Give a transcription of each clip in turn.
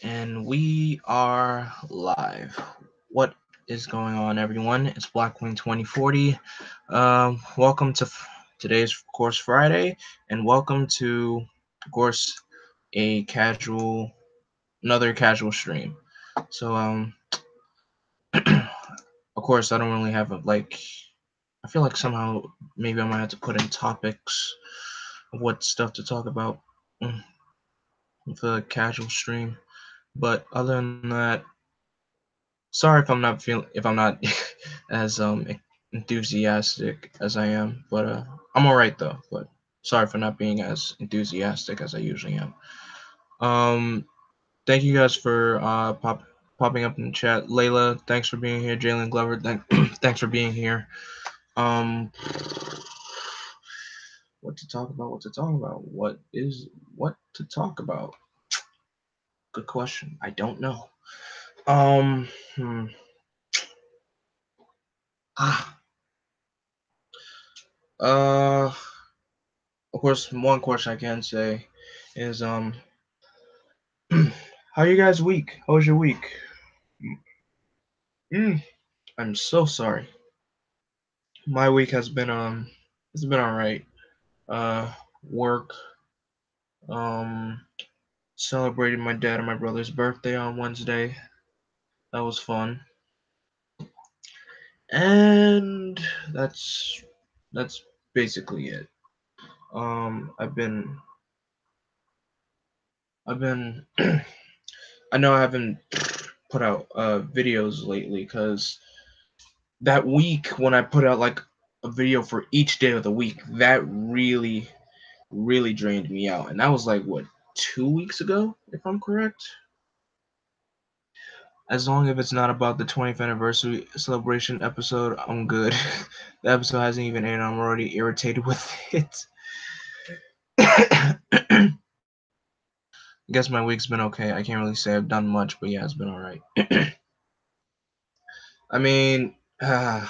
And we are live. What is going on, everyone? It's Blackwing 2040. Welcome to today's, of course, Friday, and welcome to, of course, another casual stream. So, of course, I don't really have I feel like somehow maybe I might have to put in topics of what stuff to talk about mm, with a casual stream. But other than that, sorry if I'm not as enthusiastic as I am, but I'm all right though. But sorry for not being as enthusiastic as I usually am. Um, Thank you guys for popping up in the chat. Layla, thanks for being here. Jalen Glover, thanks for being here. Um, what to talk about? What to talk about? What to talk about? Good question. I don't know. Um, hmm. ah, uh, of course, one question I can say is how you guys' week? How was your week? Mm, I'm so sorry. My week has been it's been alright. Uh, Work. Um, Celebrated my dad and my brother's birthday on Wednesday. That was fun. And that's that's basically it. I've been I know I haven't put out videos lately because that week when I put out like a video for each day of the week, that really drained me out. And that was like what 2 weeks ago, if I'm correct. As long as it's not about the 20th anniversary celebration episode, I'm good. The episode hasn't even aired, and I'm already irritated with it. I guess my week's been okay. I can't really say I've done much, but yeah, it's been alright. I mean, I'm,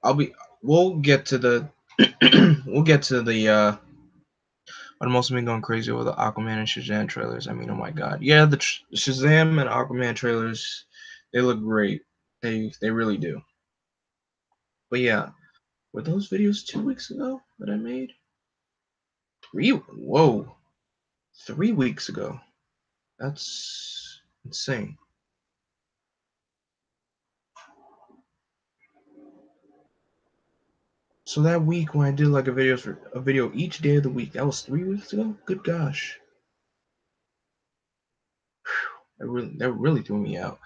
I'll be. We'll get to the. We'll get to the. But I'm also been going crazy over the Aquaman and Shazam trailers. I mean, oh my god, yeah, the Shazam and Aquaman trailers, they look great. They really do. But yeah, were those videos 2 weeks ago that I made? Whoa, 3 weeks ago. That's insane. So that week when I did like a video each day of the week, that was 3 weeks ago. Good gosh, that really threw me out.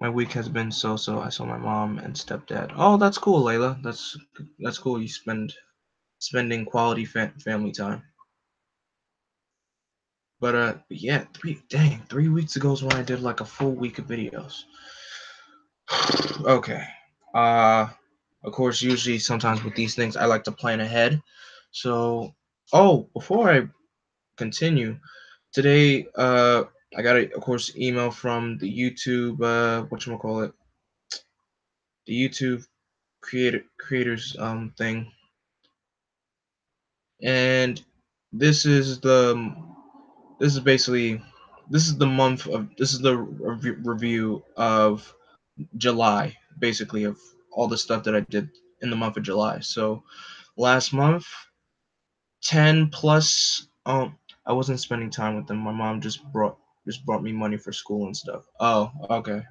My week has been so. I saw my mom and stepdad. Oh, that's cool, Layla. That's cool. You spending quality family time. But yeah, 3 weeks ago is when I did like a full week of videos. Okay. Uh, of course, usually sometimes with these things, I like to plan ahead. So, before I continue, today, I got a, of course, email from the YouTube, whatchamacallit, the YouTube creators thing, and this is the this is basically this is the review of July, basically, of all the stuff that I did in the month of July. So last month, 10 plus. I wasn't spending time with them. My mom just brought me money for school and stuff. Oh, okay.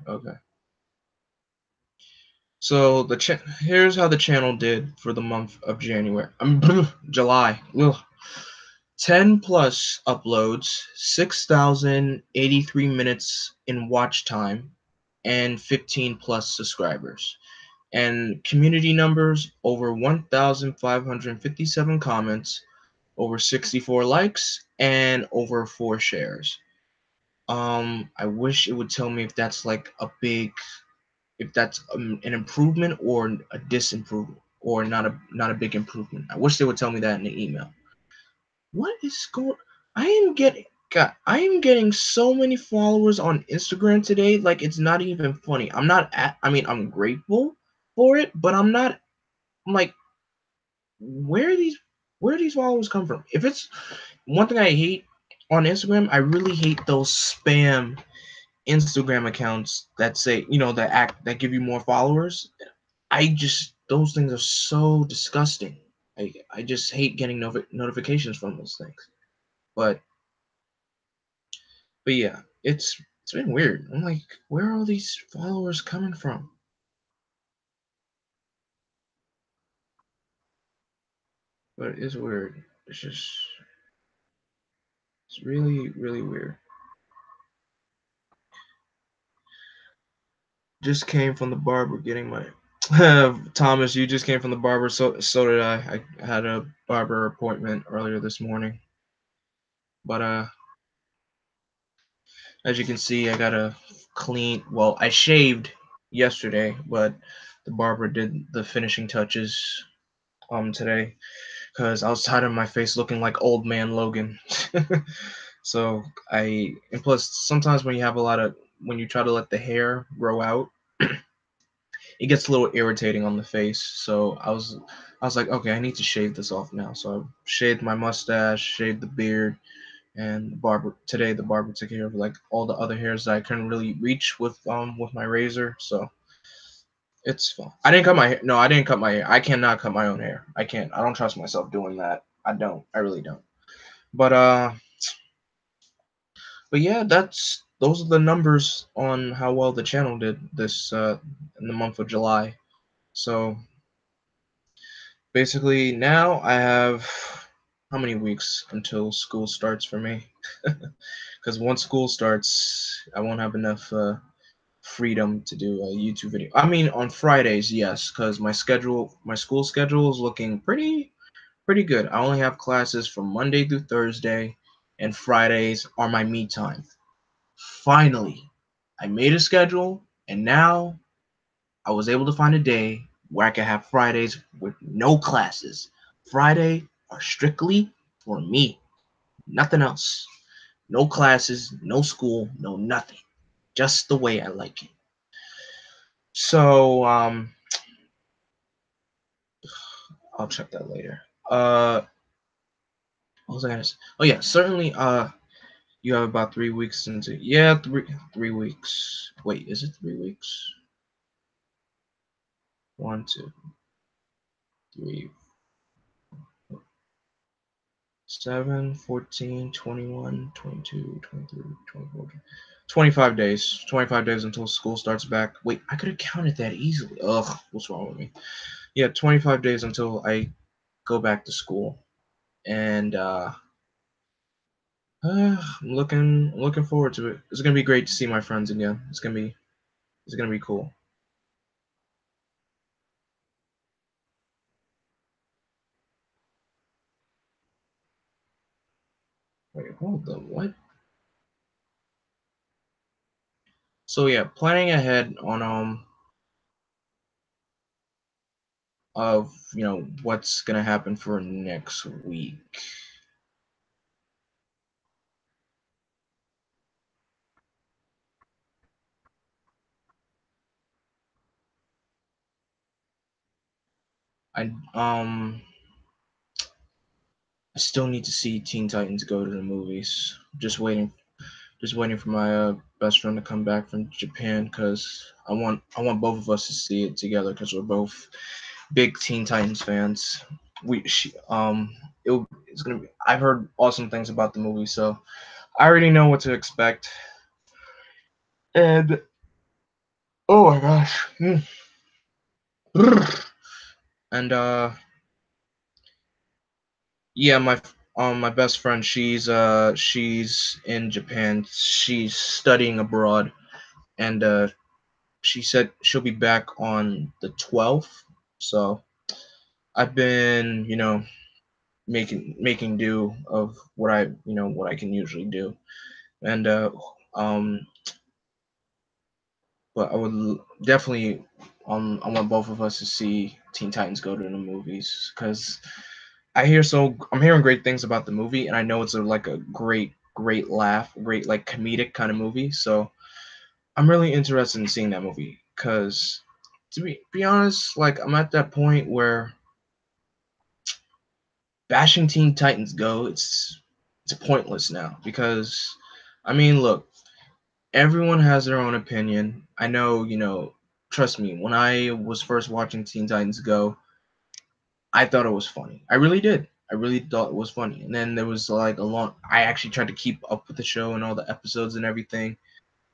So here's how the channel did for the month of January. July. Ugh. 10 plus uploads, 6,083 minutes in watch time, and 15 plus subscribers. And community numbers over 1,557 comments, over 64 likes, and over 4 shares. I wish it would tell me if that's like if that's an improvement or a disimprovement, or not a big improvement. I wish they would tell me that in the email. What is going? I am getting God, I am getting so many followers on Instagram today. Like it's not even funny. I'm not at. I mean, I'm grateful for it, but I'm not. I'm like, where are these? Where do these followers come from? If it's one thing I hate on Instagram, I really hate those spam Instagram accounts that say, that act that give you more followers. I just those things are so disgusting. I just hate getting notifications from those things. But yeah, it's been weird. I'm like, where are all these followers coming from? But it's weird. It's really really weird. Just came from the barber getting my Thomas, you just came from the barber, so did I. I had a barber appointment earlier this morning. But as you can see, I got a clean. Well, I shaved yesterday, but the barber did the finishing touches today because I was tired of my face looking like old man Logan. So and plus sometimes when you have a lot of when you try to let the hair grow out, it gets a little irritating on the face. So I was like, okay, I need to shave this off now. So I shaved my mustache, shaved the beard, and the barber took care of like all the other hairs that I couldn't really reach with my razor. So it's fine. I didn't cut my hair. No, I didn't cut my hair. I cannot cut my own hair. I can't. I don't trust myself doing that. I don't. I really don't. But yeah, that's those are the numbers on how well the channel did this in the month of July. So basically now I have how many weeks until school starts for me? Because once school starts, I won't have enough freedom to do a YouTube video. I mean, on Fridays, yes, because my school schedule is looking pretty good. I only have classes from Monday through Thursday, and Fridays are my me time. Finally, I made a schedule, and now I was able to find a day where I can have Fridays with no classes. Friday are strictly for me, nothing else. No classes, no school, no nothing. Just the way I like it. So, I'll check that later. What was I gonna say? Oh yeah, certainly. You have about 3 weeks into yeah, 3 weeks. Wait, is it 3 weeks? 1, 2, 3, 7, 14, 21, 22, 23, 24, 25 days. 25 days until school starts back. Wait, I could have counted that easily. Ugh, what's wrong with me? Yeah, 25 days until I go back to school. And I'm looking forward to it. It's gonna be great to see my friends again. It's gonna be cool. Wait, hold on, what? So yeah, planning ahead on of what's gonna happen for next week. I I still need to see Teen Titans Go to the movies. Just waiting for my best friend to come back from Japan because I want both of us to see it together because we're both big Teen Titans fans. It's gonna be. I've heard awesome things about the movie, so I already know what to expect. And oh my gosh, and yeah, my best friend, she's in Japan. She's studying abroad, and she said she'll be back on the 12th. So I've been, making do of what I can usually do, and um, but definitely I want both of us to see Teen Titans Go to the movies because I'm hearing great things about the movie, and I know it's like a great laugh, great like comedic kind of movie. So I'm really interested in seeing that movie because to be honest, like I'm at that point where bashing Teen Titans Go, it's it's pointless now because, I mean, look, everyone has their own opinion. I know, trust me, when I was first watching Teen Titans Go, I thought it was funny. I really did. I really thought it was funny. And then there was like I actually tried to keep up with the show and all the episodes and everything.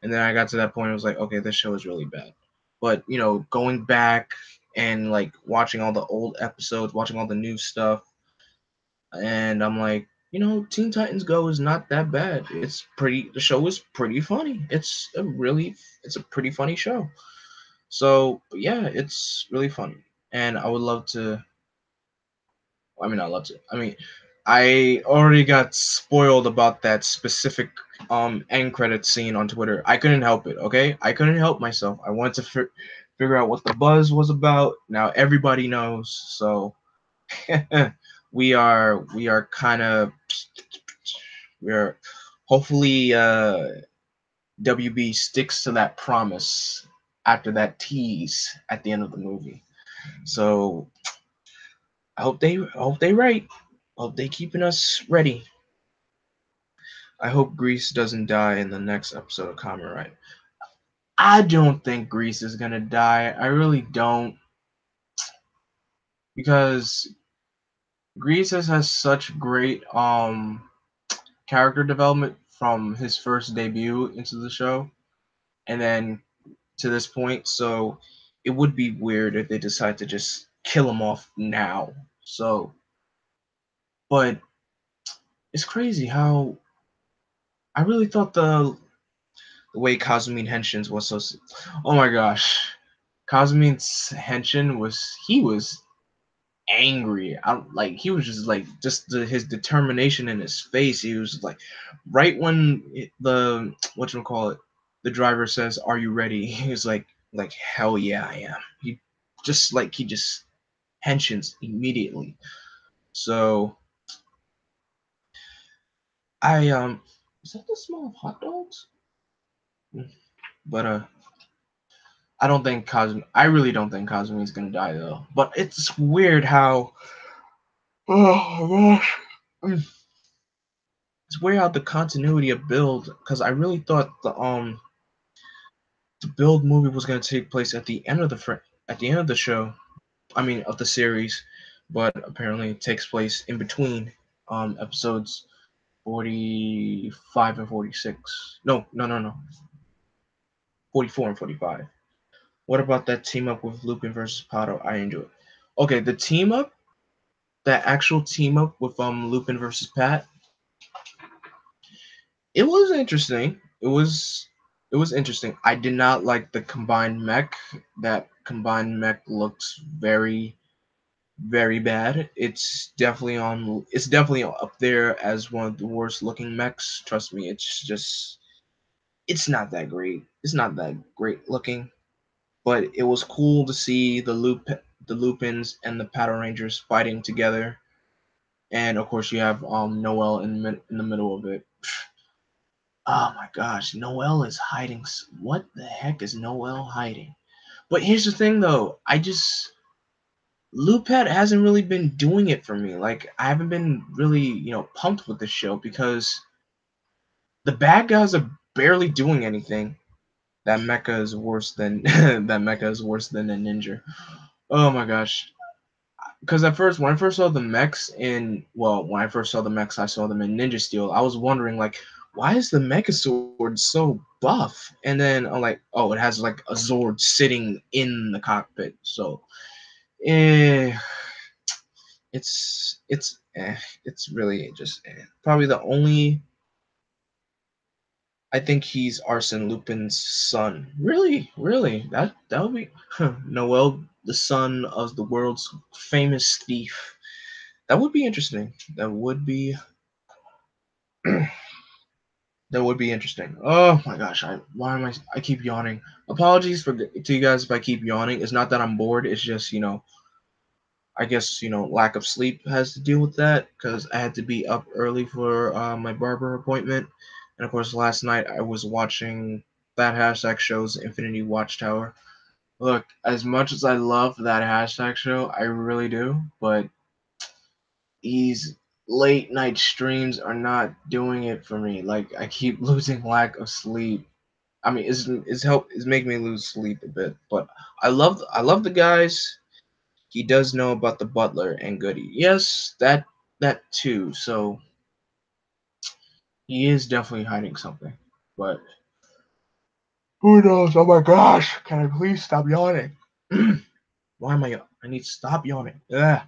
And then I got to that point, I was like, okay, this show is really bad. But, going back and like watching all the old episodes, watching all the new stuff, and I'm like, Teen Titans Go is not that bad. The show is pretty funny. It's a pretty funny show. So yeah, it's really funny. And I would love to, I mean, I love to. I mean, I already got spoiled about that specific end credit scene on Twitter. I couldn't help it. Okay, I couldn't help myself. I wanted to figure out what the buzz was about. Now everybody knows. So we are kind of we're hopefully WB sticks to that promise after that tease at the end of the movie. So I hope they right. Hope they keeping us ready. I hope Grease doesn't die in the next episode of Kamen Rider. I don't think Grease is gonna die. I really don't, because Grease has such great character development from his first debut into the show, and then to this point. So it would be weird if they decide to just kill him off now. So, but it's crazy how I really thought the way Kazumi Henshin's was so. Oh my gosh, Kazumi's Henshin was angry. Like he was just like his determination in his face. He was like, right when the what you call it, the driver says, "Are you ready?" He was like hell yeah, I am. He just Henshins immediately. So I is that the smell of hot dogs? But I really don't think Kazumi's gonna die though. But it's weird how oh gosh. It's weird how the continuity of Build, because I really thought the Build movie was gonna take place at the end of the show. I mean of the series, but apparently it takes place in between episodes 45 and 46. No, no, no, no. 44 and 45. What about that team up with Lupin versus Pato? I enjoyed. Okay, the team up, that actual team up with Lupin versus Pat, it was interesting. It was interesting. I did not like the combined mech. That combined mech looks very very bad. It's definitely up there as one of the worst looking mechs. Trust me, it's not that great. It's not that great looking, but it was cool to see the Lupins and the Paddle Rangers fighting together. And of course, you have Noel in the middle of it. Oh my gosh, Noel is hiding. What the heck is Noel hiding? But here's the thing, though. Lupet hasn't really been doing it for me. Like, I haven't been really, pumped with the show because the bad guys are barely doing anything. That mecha is worse than that mecha is worse than a ninja. Oh my gosh. Because at first, when I first saw the mechs when I first saw the mechs, I saw them in Ninja Steel. I was wondering, like, why is the Mecha Sword so buff? And then I'm like, oh, it has like a Zord sitting in the cockpit. So, eh, it's really just probably the only. I think he's Arsene Lupin's son. Really, really, that would be Noel, the son of the world's famous thief. That would be interesting. That would be interesting. Oh my gosh, I keep yawning. Apologies to you guys if I keep yawning. It's not that I'm bored. It's just I guess lack of sleep has to deal with that because I had to be up early for my barber appointment, and of course last night I was watching that hashtag show's Infinity Watchtower. Look, as much as I love that hashtag show, I really do, but he's late night streams are not doing it for me. Like I keep losing lack of sleep. I mean, it's making me lose sleep a bit. But I love the guys. He does know about the butler and Goody. Yes, that too. So he is definitely hiding something. But who knows? Oh my gosh! Can I please stop yawning? Why am I? I need to stop yawning. Yeah.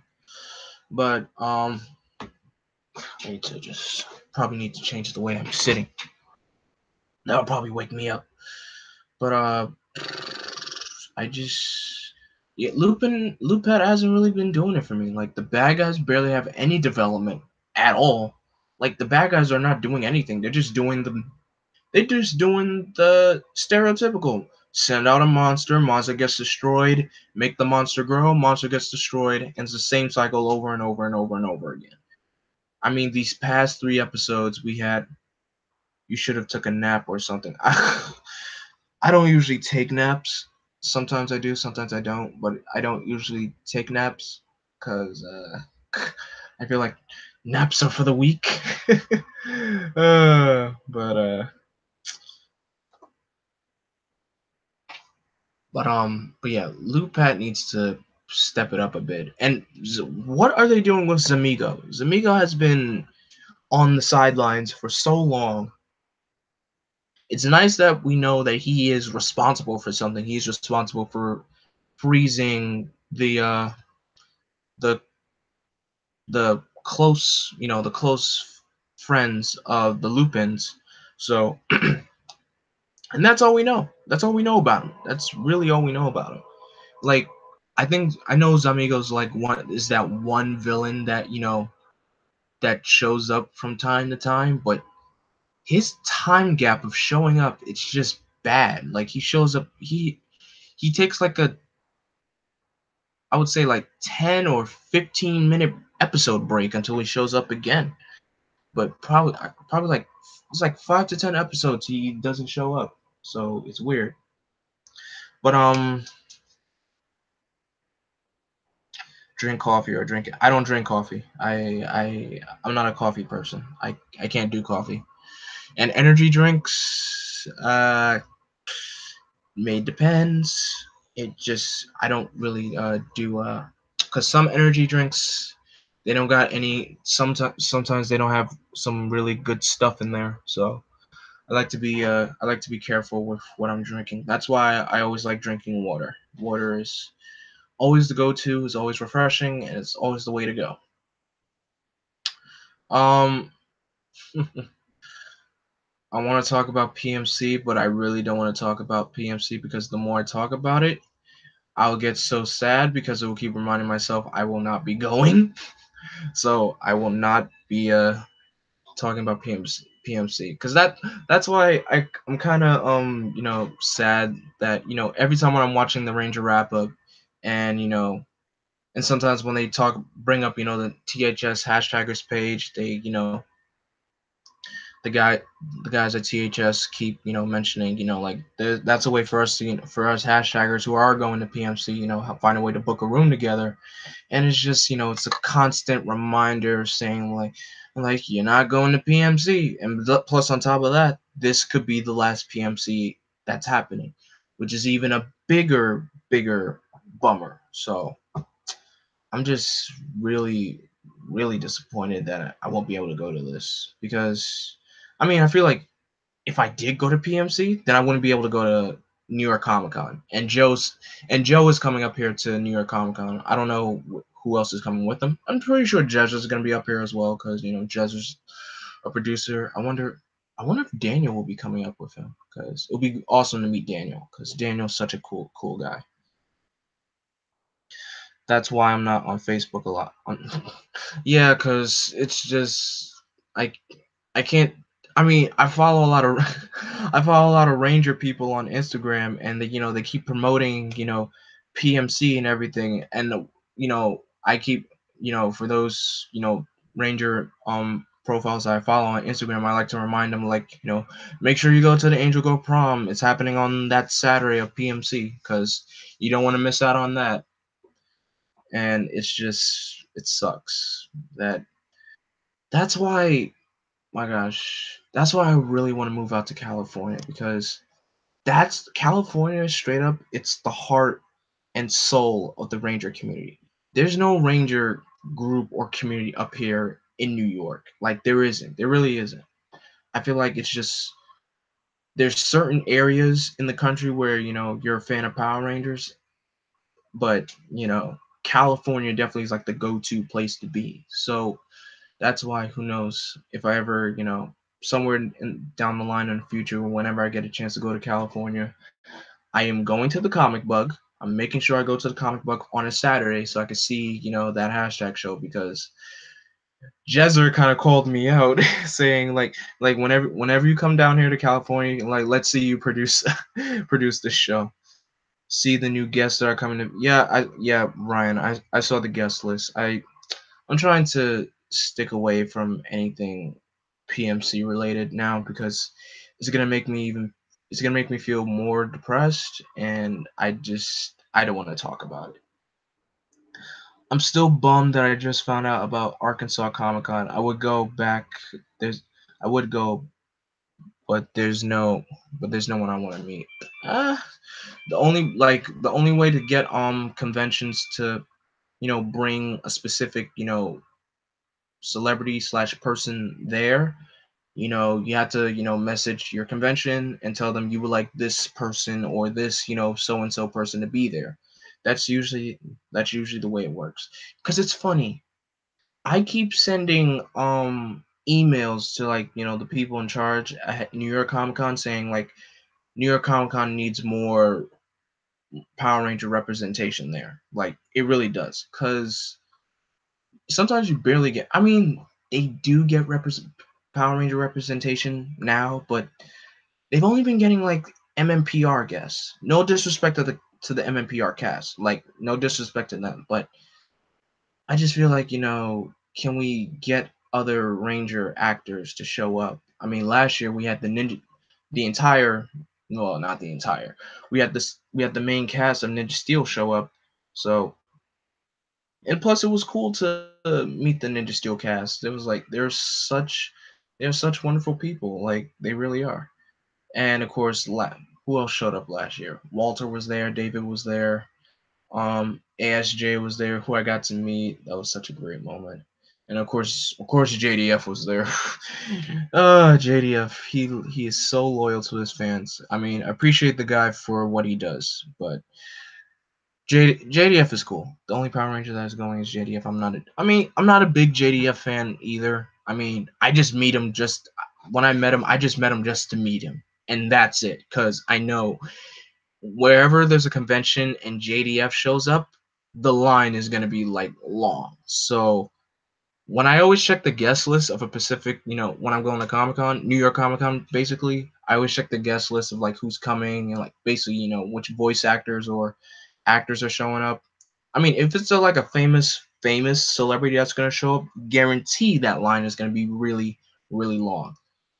But I need to just probably need to change the way I'm sitting. That'll probably wake me up. But I just yeah, Lupin hasn't really been doing it for me. Like the bad guys barely have any development at all. Like the bad guys are not doing anything. They're just doing the stereotypical. Send out a monster, monster gets destroyed, make the monster grow, monster gets destroyed, and it's the same cycle over and over and over and over again. I mean, these past 3 episodes we had, you should have took a nap or something. I don't usually take naps. Sometimes I do, sometimes I don't, but I don't usually take naps because I feel like naps are for the weak. But yeah, Lupat needs to step it up a bit. And what are they doing with Zamigo? Zamigo has been on the sidelines for so long. It's nice that we know that he is responsible for something. He's responsible for freezing the the close friends of the Lupins. So, and that's all we know. That's all we know about him. That's really all we know about him. Like, I know Zamigo's like one is that one villain that that shows up from time to time, but his time gap of showing up, it's just bad. Like he shows up, he takes like a I would say like 10 or 15 minute episode break until he shows up again. But probably like it's like 5 to 10 episodes he doesn't show up. So it's weird. But drink coffee or drink it. I don't drink coffee. I'm not a coffee person. I can't do coffee. And energy drinks may depends. It just I don't really do cuz some energy drinks they don't got any sometimes they don't have some really good stuff in there. So I like to be careful with what I'm drinking. That's why I always like drinking water. Water is always the go-to, is always refreshing, and it's always the way to go. Um, I want to talk about PMC, but I really don't want to talk about PMC because the more I talk about it, I'll get so sad because it will keep reminding myself I will not be going. So I will not be talking about PMC because that's why I'm kind of sad that every time when I'm watching the Ranger wrap up and and sometimes when they bring up the THS hashtaggers page, they the guy the guys at THS keep mentioning like that's a way for us to for us hashtaggers who are going to PMC find a way to book a room together. And it's just it's a constant reminder saying like you're not going to PMC, and plus on top of that this could be the last PMC that's happening, which is even a bigger bummer. So I'm just really disappointed that I won't be able to go to this because I mean I feel like if I did go to PMC, then I wouldn't be able to go to New York Comic Con. And Joe is coming up here to New York Comic Con. I don't know who else is coming with him. I'm pretty sure Jez is going to be up here as well because Jez is a producer. I wonder if Daniel will be coming up with him because it'll be awesome to meet Daniel because Daniel's such a cool guy. That's why I'm not on Facebook a lot. Yeah, because it's just I I can't. I mean, I follow a lot of I follow a lot of Ranger people on Instagram, and they keep promoting PMC and everything, and I keep for those Ranger profiles that I follow on Instagram, I like to remind them like make sure you go to the Angel Go prom. It's happening on that Saturday of PMC because you don't want to miss out on that. And it's just it sucks that That's why, my gosh, that's why I really want to move out to California, because that's California straight up. It's the heart and soul of the Ranger community. There's no Ranger group or community up here in New York. Like, there isn't. There really isn't. I feel like it's just there's certain areas in the country where, you're a fan of Power Rangers, but, California definitely is like the go-to place to be. So that's why, who knows, if I ever, somewhere down the line in the future, whenever I get a chance to go to California, I am going to the Comic Bug. I'm making sure I go to the Comic Bug on a Saturday so I can see, that hashtag show, because Jezer kind of called me out saying, like whenever you come down here to California, like, let's see you produce produce this show. See the new guests that are coming to. Yeah, Ryan, I saw the guest list. I'm trying to stick away from anything PMC related now, because it's gonna make me even it's gonna make me feel more depressed, and I don't want to talk about it. I'm still bummed that I just found out about Arkansas Comic Con. I would go back. There's I would go, but there's no one I want to meet. Uh, the only way to get conventions to, bring a specific, celebrity slash person there, you have to, message your convention and tell them you would like this person or this, so and so person to be there. That's usually the way it works. Because it's funny, I keep sending emails to, like, the people in charge at New York Comic Con, saying, like, New York Comic Con needs more Power Ranger representation there. Like, it really does. Cause sometimes you barely get. I mean, they do get Power Ranger representation now, but they've only been getting, like, MMPR guests. No disrespect to the MMPR cast. Like, no disrespect to them, but I just feel like, can we get other Ranger actors to show up? I mean, last year we had the entire, well, not the entire. We had the main cast of Ninja Steel show up. So, and plus it was cool to meet the Ninja Steel cast. It was like they're such wonderful people. Like, they really are. And of course, who else showed up last year? Walter was there, David was there, ASJ was there, who I got to meet. That was such a great moment. And of course, JDF was there. JDF, he is so loyal to his fans. I mean, I appreciate the guy for what he does, but JDF is cool. The only Power Ranger that is going is JDF. I'm not a big JDF fan either. I mean, I just meet him just when I met him. I just met him just to meet him, and that's it. Cause I know wherever there's a convention and JDF shows up, the line is gonna be, like, long. So when I always check the guest list of a Pacific, when I'm going to Comic Con, New York Comic Con, basically, I always check the guest list of, like, who's coming and, like, basically, which voice actors or actors are showing up. I mean, if it's like a famous celebrity that's gonna show up, guarantee that line is gonna be really, really long.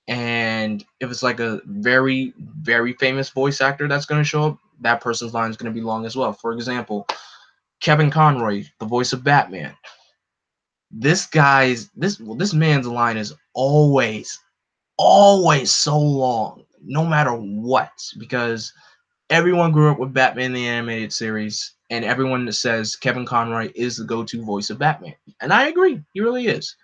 And if it's like a very, very famous voice actor that's going to show up, that person's line is going to be long as well. For example, Kevin Conroy, the voice of Batman. This man's line is always so long, no matter what, because everyone grew up with Batman the animated series, and everyone that says Kevin Conroy is the go-to voice of Batman, and I agree, he really is.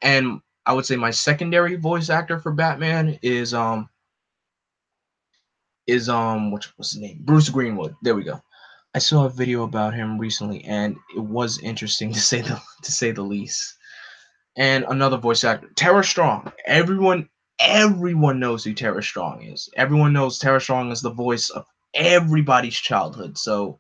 And I would say my secondary voice actor for Batman is what's his name? Bruce Greenwood. There we go. I saw a video about him recently, and it was interesting to say the least. And another voice actor, Tara Strong. Everyone knows who Tara Strong is. Everyone knows Tara Strong is the voice of everybody's childhood. So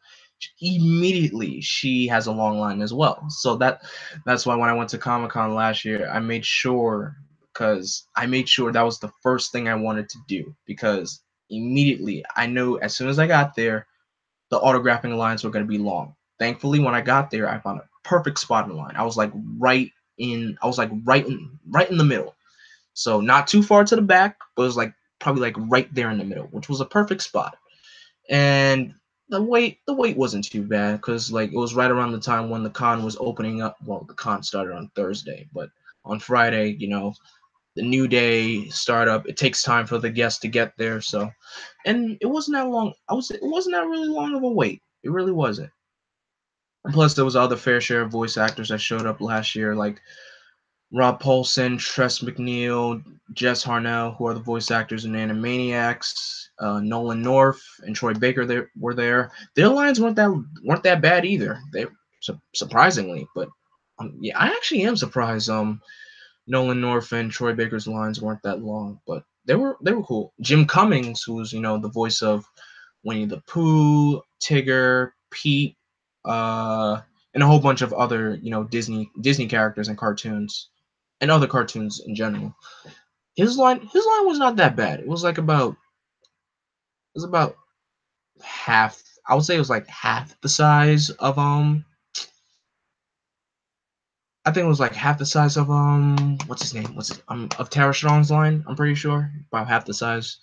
immediately she has a long line as well. So that's why when I went to Comic Con last year, I made sure that was the first thing I wanted to do, because immediately I knew as soon as I got there, the autographing lines were going to be long. Thankfully, when I got there, I found a perfect spot in the line. I was like right in the middle. So not too far to the back, but it was like probably like right there in the middle, which was a perfect spot. And the wait wasn't too bad, because, like, it was right around the time when the con was opening up. Well, the con started on Thursday, but on Friday, the New Day startup. It takes time for the guests to get there. So, and it wasn't that long. It wasn't that really long of a wait. It really wasn't. And plus, there was other fair share of voice actors that showed up last year, like Rob Paulsen, Tress MacNeille, Jess Harnell, who are the voice actors in Animaniacs. Nolan North and Troy Baker were there. Their lines weren't that bad either. They surprisingly, but yeah, I actually am surprised. Nolan North and Troy Baker's lines weren't that long, but they were cool. Jim Cummings, who's the voice of Winnie the Pooh, Tigger, Pete, and a whole bunch of other Disney characters and cartoons and other cartoons in general. His line was not that bad. It was about half. I would say it was like half the size of I think it was like half the size of what's his name? Of Tara Strong's line, I'm pretty sure. About half the size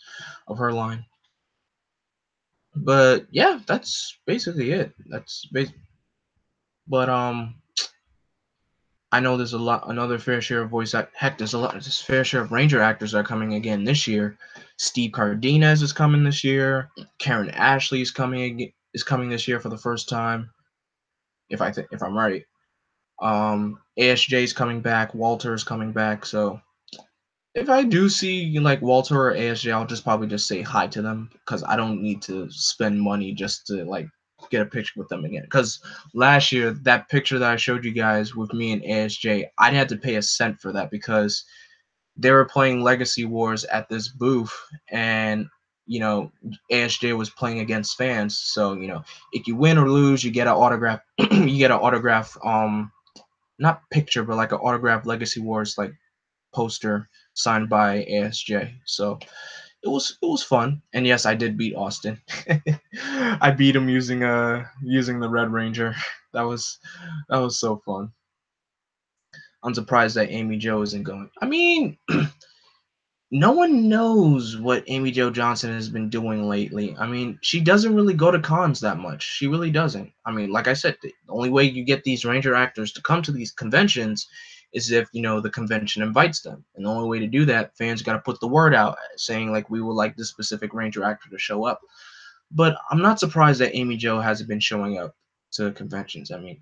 of her line. But yeah, that's basically it. But I know there's another fair share of there's fair share of Ranger actors that are coming again this year. Steve Cardenas is coming this year. Karen Ashley is coming this year for the first time, if I'm right. ASJ is coming back. Walter is coming back. So if I do see like Walter or ASJ, I'll just probably just say hi to them because I don't need to spend money just to like get a picture with them again. Because last year, that picture that I showed you guys with me and ASJ, I didn't have to pay a cent for that because they were playing Legacy Wars at this booth, and ASJ was playing against fans. So if you win or lose, you get an autograph. You get an autograph. Not picture, but like an autograph Legacy Wars like poster signed by ASJ. So it was fun. And yes, I did beat Austin. I beat him using the Red Ranger. That was so fun. I'm surprised that Amy Jo isn't going. I mean, no one knows what Amy Jo Johnson has been doing lately. I mean, she doesn't really go to cons that much. She really doesn't. I mean, like I said, the only way you get these Ranger actors to come to these conventions is if, the convention invites them. And the only way to do that, fans got to put the word out saying, like, we would like this specific Ranger actor to show up. But I'm not surprised that Amy Jo hasn't been showing up to conventions. I mean,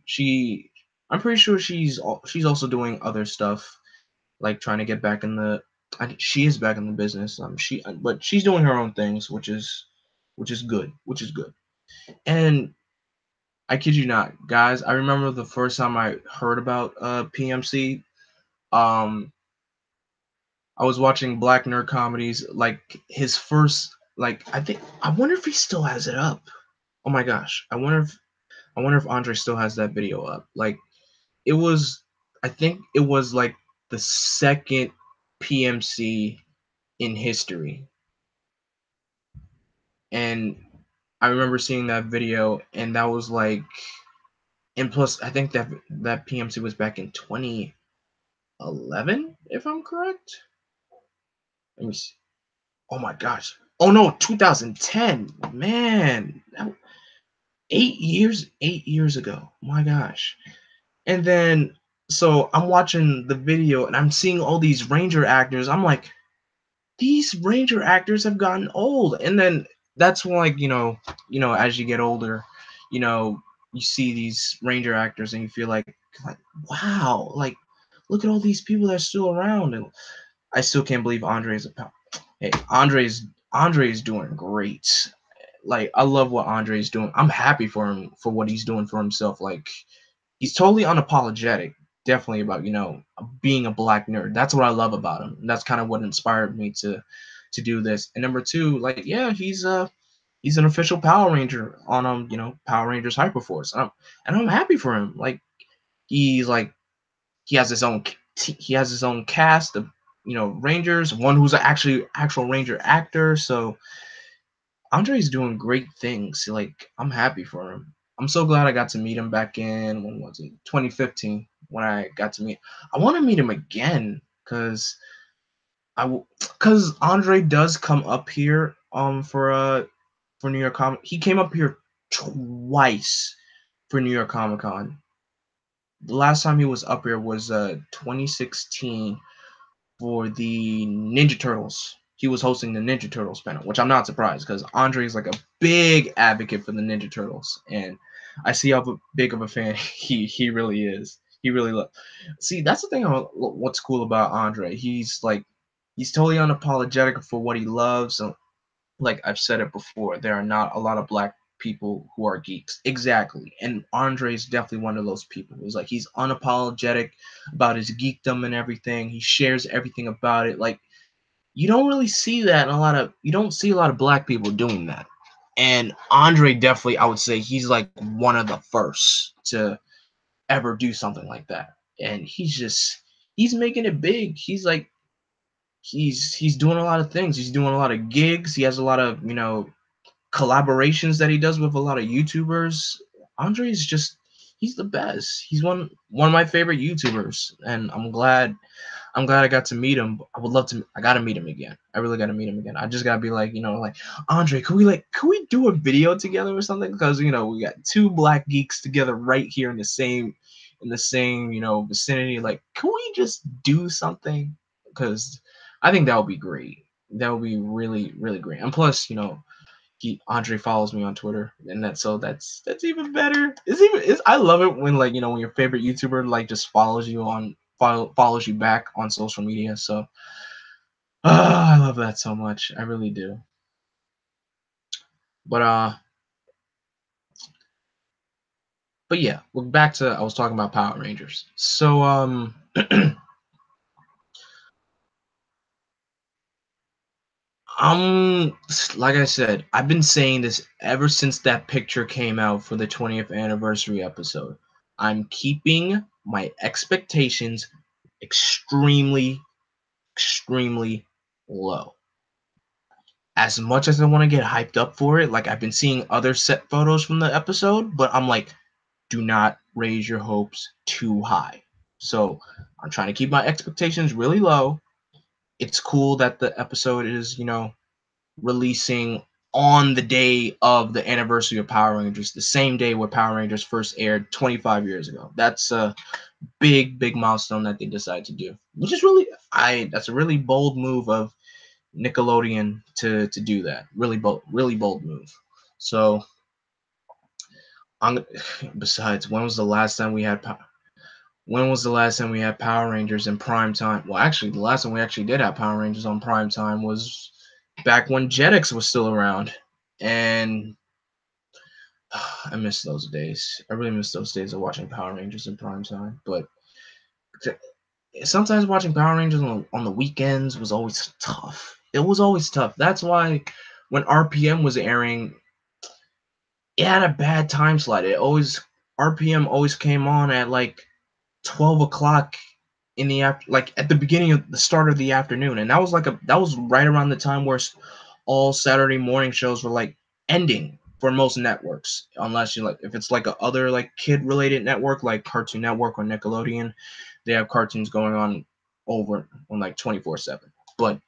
I'm pretty sure she's also doing other stuff, like trying to get back in the she is back in the business. But she's doing her own things, which is good, And I kid you not, guys. I remember the first time I heard about PMC. Um, I was watching Black Nerd Comedies, like his first, like I wonder if he still has it up. Oh my gosh, I wonder if Andre still has that video up. Like it was, I think it was like the second PMC in history. And I remember seeing that video, and that was like, and plus, I think that PMC was back in 2011, if I'm correct. Let me see. Oh my gosh. Oh no, 2010. Man, 8 years ago. My gosh. And then, so I'm watching the video, and I'm seeing all these Ranger actors. I'm like, these Ranger actors have gotten old. And then that's when, like, as you get older, you know, you see these Ranger actors and you feel like, wow, like, look at all these people that are still around. And I still can't believe Andre's a pal. Hey, Andre's doing great. Like, I love what Andre's doing. I'm happy for him for what he's doing for himself. Like, he's totally unapologetic, definitely about being a black nerd. That's what I love about him. And that's kind of what inspired me to do this. And number two, like, yeah, he's an official Power Ranger on Power Rangers Hyperforce. And I'm happy for him. Like, he's like he has his own cast of Rangers, one who's an actual Ranger actor. So Andre's doing great things. Like, I'm happy for him. I'm so glad I got to meet him back in, when was it? 2015, when I got to meet. I want to meet him again because Andre does come up here for New York Comic. He came up here twice for New York Comic Con. The last time he was up here was 2016 for the Ninja Turtles. He was hosting the Ninja Turtles panel, which I'm not surprised because Andre is like a big advocate for the Ninja Turtles, and I see how big of a fan he really is. He really see, that's the thing. What's cool about Andre? He's totally unapologetic for what he loves. And like I've said it before, there are not a lot of black people who are geeks. Exactly. And Andre is definitely one of those people. It's like he's unapologetic about his geekdom and everything. He shares everything about it. Like you don't really see that in you don't see a lot of black people doing that. And Andre definitely, I would say he's like one of the first to ever do something like that. And he's making it big. He's like he's doing a lot of things. He's doing a lot of gigs. He has a lot of, collaborations that he does with a lot of YouTubers. Andre is just he's the best. He's one of my favorite YouTubers, and I'm glad I got to meet him. I would love to. I gotta meet him again. I really gotta meet him again. I just gotta be like, like Andre, could we do a video together or something? Because we got two black geeks together right here in the same vicinity. Like, can we just do something? Because I think that would be great. That would be really really great. And plus, Andre follows me on Twitter, and that's even better. I love it when when your favorite YouTuber just follows you back on social media. So I love that so much. I really do. But yeah, we're back to I was talking about Power Rangers. So like I said, I've been saying this ever since that picture came out for the 20th anniversary episode. I'm keeping my expectations extremely, extremely low. As much as I want to get hyped up for it, like I've been seeing other set photos from the episode, but I'm like, do not raise your hopes too high. So I'm trying to keep my expectations really low. It's cool that the episode is, releasing on the day of the anniversary of Power Rangers, the same day where Power Rangers first aired 25 years ago. That's a big, big milestone that they decided to do, which is that's a really bold move of Nickelodeon to do that. Really bold move. So, I'm besides, when was the last time we had Power Rangers in prime time? Well, actually, the last time we actually did have Power Rangers on prime time was back when Jetix was still around, and I miss those days. I really miss those days of watching Power Rangers in prime time. But sometimes watching Power Rangers on the weekends was always tough. It was always tough. That's why when RPM was airing, it had a bad time slot. RPM always came on at like 12 o'clock in the like at the beginning of the start of the afternoon, and that was right around the time where all Saturday morning shows were like ending for most networks, unless you if it's like a other like kid related network like Cartoon Network or Nickelodeon, they have cartoons going on over on like 24/7. But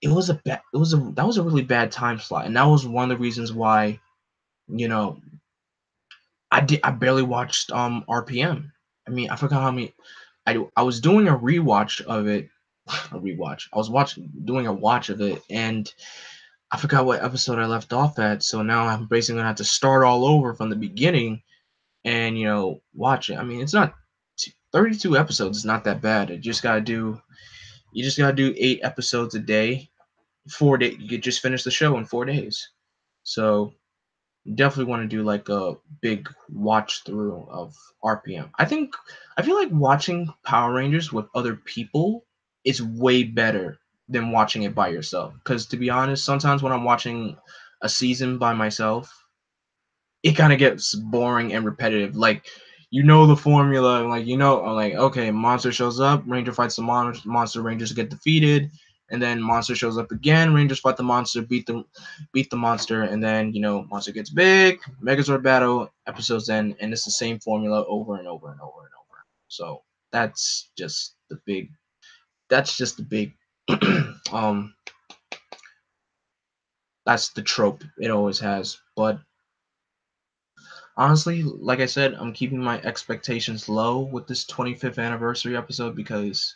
that was a really bad time slot, and that was one of the reasons why you know I barely watched RPM. I mean, I forgot how many. I was doing a rewatch of it. A rewatch. I was doing a watch of it, and I forgot what episode I left off at. So now I'm basically gonna have to start all over from the beginning and watch it. I mean, it's not 32 episodes. It's not that bad. You just gotta do 8 episodes a day. 4 days. You could just finish the show in 4 days. So definitely want to do like a big watch through of RPM. I feel like watching Power Rangers with other people is way better than watching it by yourself. Because to be honest, sometimes when I'm watching a season by myself, it kind of gets boring and repetitive. Like, the formula, like, like, okay, monster shows up, Ranger fights the monster, Rangers get defeated, and then monster shows up again, Rangers fight the monster, beat the monster, and then, monster gets big, Megazord battle, episodes end, and it's the same formula over and over and over and over. So that's just the big, um, that's the trope it always has. But Honestly, like I said, I'm keeping my expectations low with this 25th anniversary episode because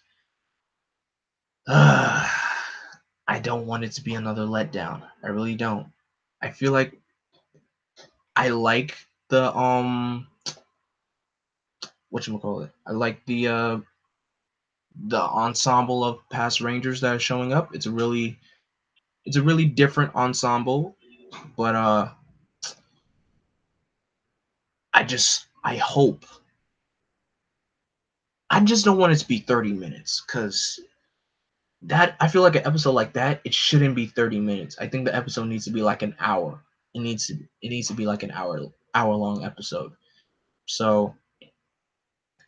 uh, I don't want it to be another letdown. I really don't. I feel like I like the I like the ensemble of past Rangers that are showing up. It's a really different ensemble, but I hope I just don't want it to be 30 minutes because that I feel like an episode like that it shouldn't be 30 minutes. I think the episode needs to be like an hour. It needs to be like an hour long episode. So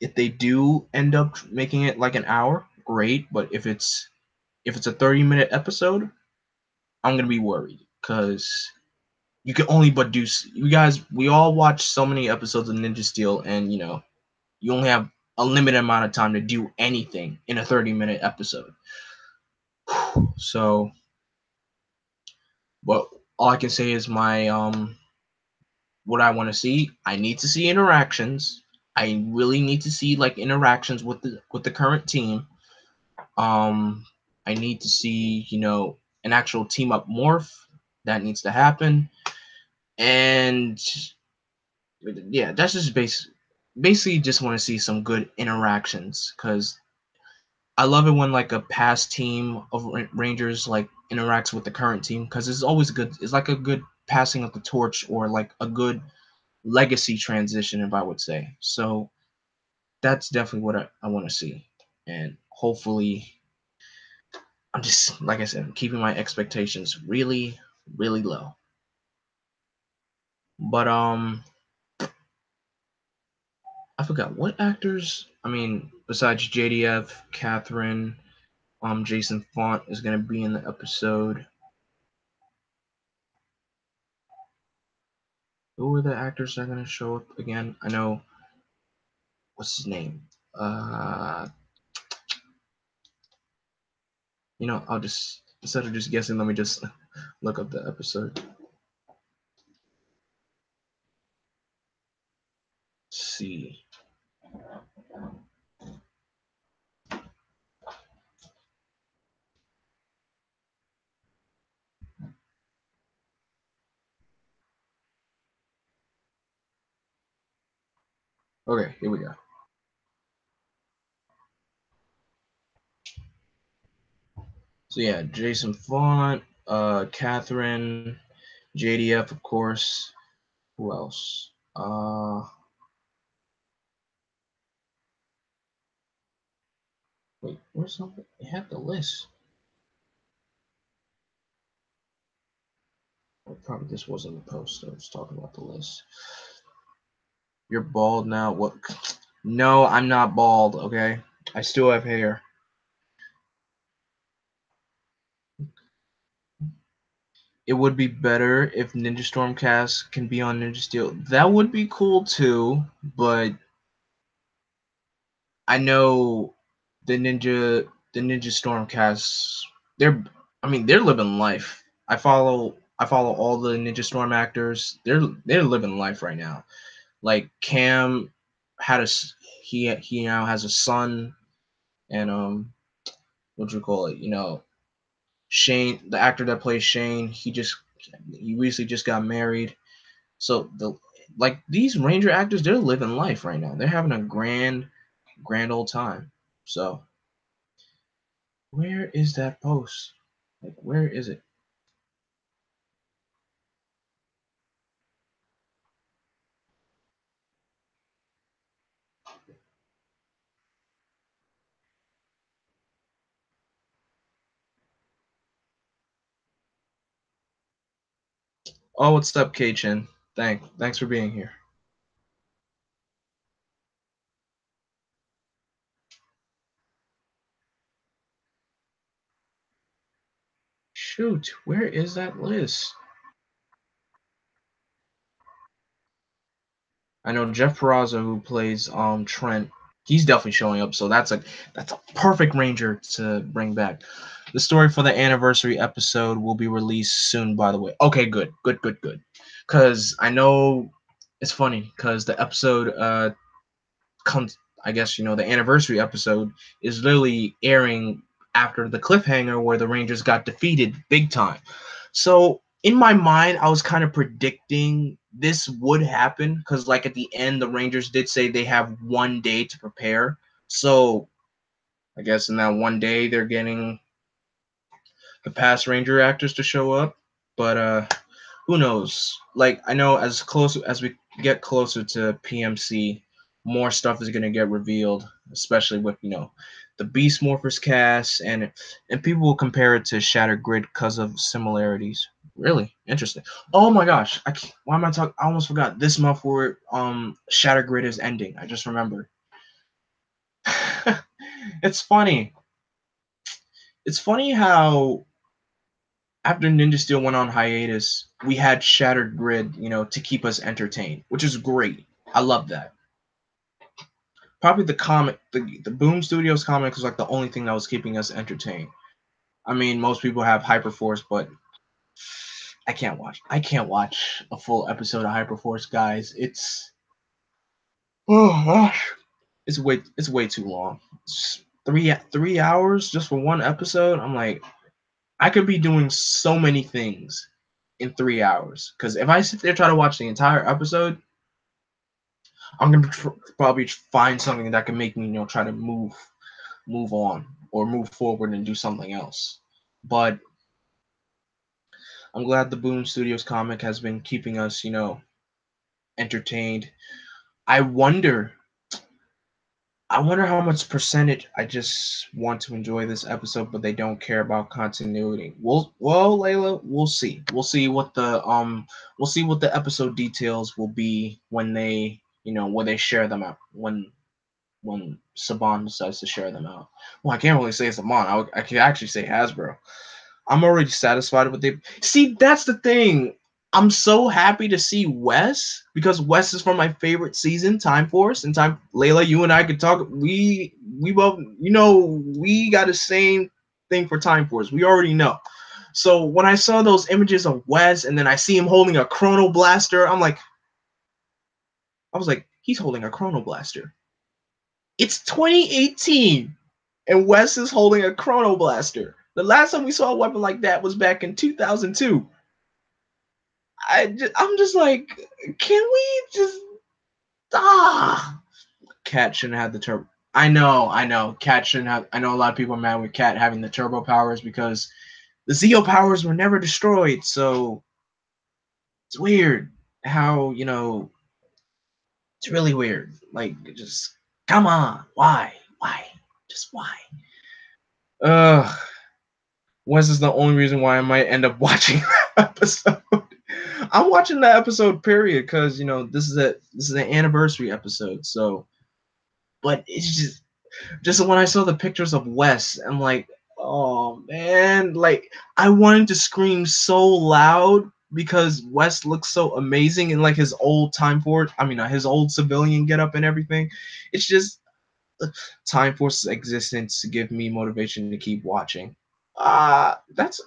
if they do end up making it like an hour, great. But if it's a 30-minute episode, I'm gonna be worried because you can only but do you guys. We all watch so many episodes of Ninja Steel, and you only have a limited amount of time to do anything in a 30-minute episode. So, but all I can say is my what I want to see. I need to see interactions. I really need to see like interactions with the current team. Um, I need to see an actual team up morph that needs to happen, and yeah, that's just basically just want to see some good interactions because I love it when like a past team of Rangers like interacts with the current team because it's always good. It's like a good passing of the torch or like a good legacy transition, if I would say. So that's definitely what I want to see, and hopefully, I'm just like I said, I'm keeping my expectations really, really low. But I forgot what actors. I mean, besides JDF, Catherine, Jason Font is gonna be in the episode. Who are the actors that are gonna show up again? I know what's his name. Uh, I'll just instead of just guessing, let me just look up the episode. Let's see. Okay, here we go. So yeah, Jason Font, Catherine, JDF, of course. Who else? Wait, where's something? It had the list. Well, probably this wasn't the post. I was talking about the list. You're bald now. What? No, I'm not bald. Okay, I still have hair. It would be better if Ninja Stormcast can be on Ninja Steel. That would be cool too, but I know the Ninja Stormcasts. They're living life. I follow all the Ninja Storm actors. They're living life right now. Like Cam had a he now has a son, and what do you call it? Shane, the actor that plays Shane, he recently just got married. So these Ranger actors, they're living life right now. They're having a grand old time. So where is that post? Like where is it? Oh, what's up, K Chin? Thanks for being here. Shoot, where is that list? I know Jeff Perazzo, who plays Trent, he's definitely showing up. So that's a perfect Ranger to bring back. The story for the anniversary episode will be released soon. By the way, okay, good. Because I know it's funny because the episode comes, I guess, the anniversary episode is literally airing after the cliffhanger where the Rangers got defeated big time. So in my mind, I was kind of predicting this would happen because, like, at the end, the Rangers did say they have 1 day to prepare. So I guess in that 1 day, they're getting the past Ranger actors to show up. But who knows? Like, I know as close as we get closer to PMC, more stuff is gonna get revealed, especially with the Beast Morphers cast, and people will compare it to Shattered Grid because of similarities. Really interesting. Oh my gosh, why am I talking? I almost forgot this month where Shattered Grid is ending. I just remembered. It's funny. It's funny how after Ninja Steel went on hiatus, we had Shattered Grid, to keep us entertained, which is great. I love that. Probably the Boom Studios comic was like the only thing that was keeping us entertained. I mean, most people have Hyperforce, but I can't watch a full episode of Hyperforce, guys. Oh gosh, it's way too long. It's 3 hours just for one episode. I'm like, I could be doing so many things in 3 hours. Because if I sit there try to watch the entire episode, I'm gonna probably find something that can make me, try to move on or move forward and do something else. But I'm glad the Boom Studios comic has been keeping us, entertained. I wonder I wonder how much percentage I just want to enjoy this episode, but they don't care about continuity. Layla, we'll see. We'll see what the episode details will be when they, when they share them out. When Saban decides to share them out. Well, I can't really say Saban. I can actually say Hasbro. I'm already satisfied with it. See, that's the thing. I'm so happy to see Wes because Wes is from my favorite season, Time Force, and Time. Layla, you and I could talk. We both, we got the same thing for Time Force. We already know. So when I saw those images of Wes, and then I see him holding a Chrono Blaster, I was like, he's holding a Chrono Blaster. It's 2018, and Wes is holding a Chrono Blaster. The last time we saw a weapon like that was back in 2002. I'm just like, can we just Cat shouldn't have the turbo. I know. Cat shouldn't have. I know a lot of people are mad with Cat having the turbo powers because the Zeo powers were never destroyed. So it's weird how it's really weird. Like, just come on, why, just why? Ugh. Wes is the only reason why I might end up watching that episode. I'm watching that episode period because this is an anniversary episode. So, but it's just when I saw the pictures of Wes, I'm like, oh man, like I wanted to scream so loud because Wes looks so amazing in like his old Time Force. I mean, his old civilian getup and everything. It's just Time Force's existence to give me motivation to keep watching. That's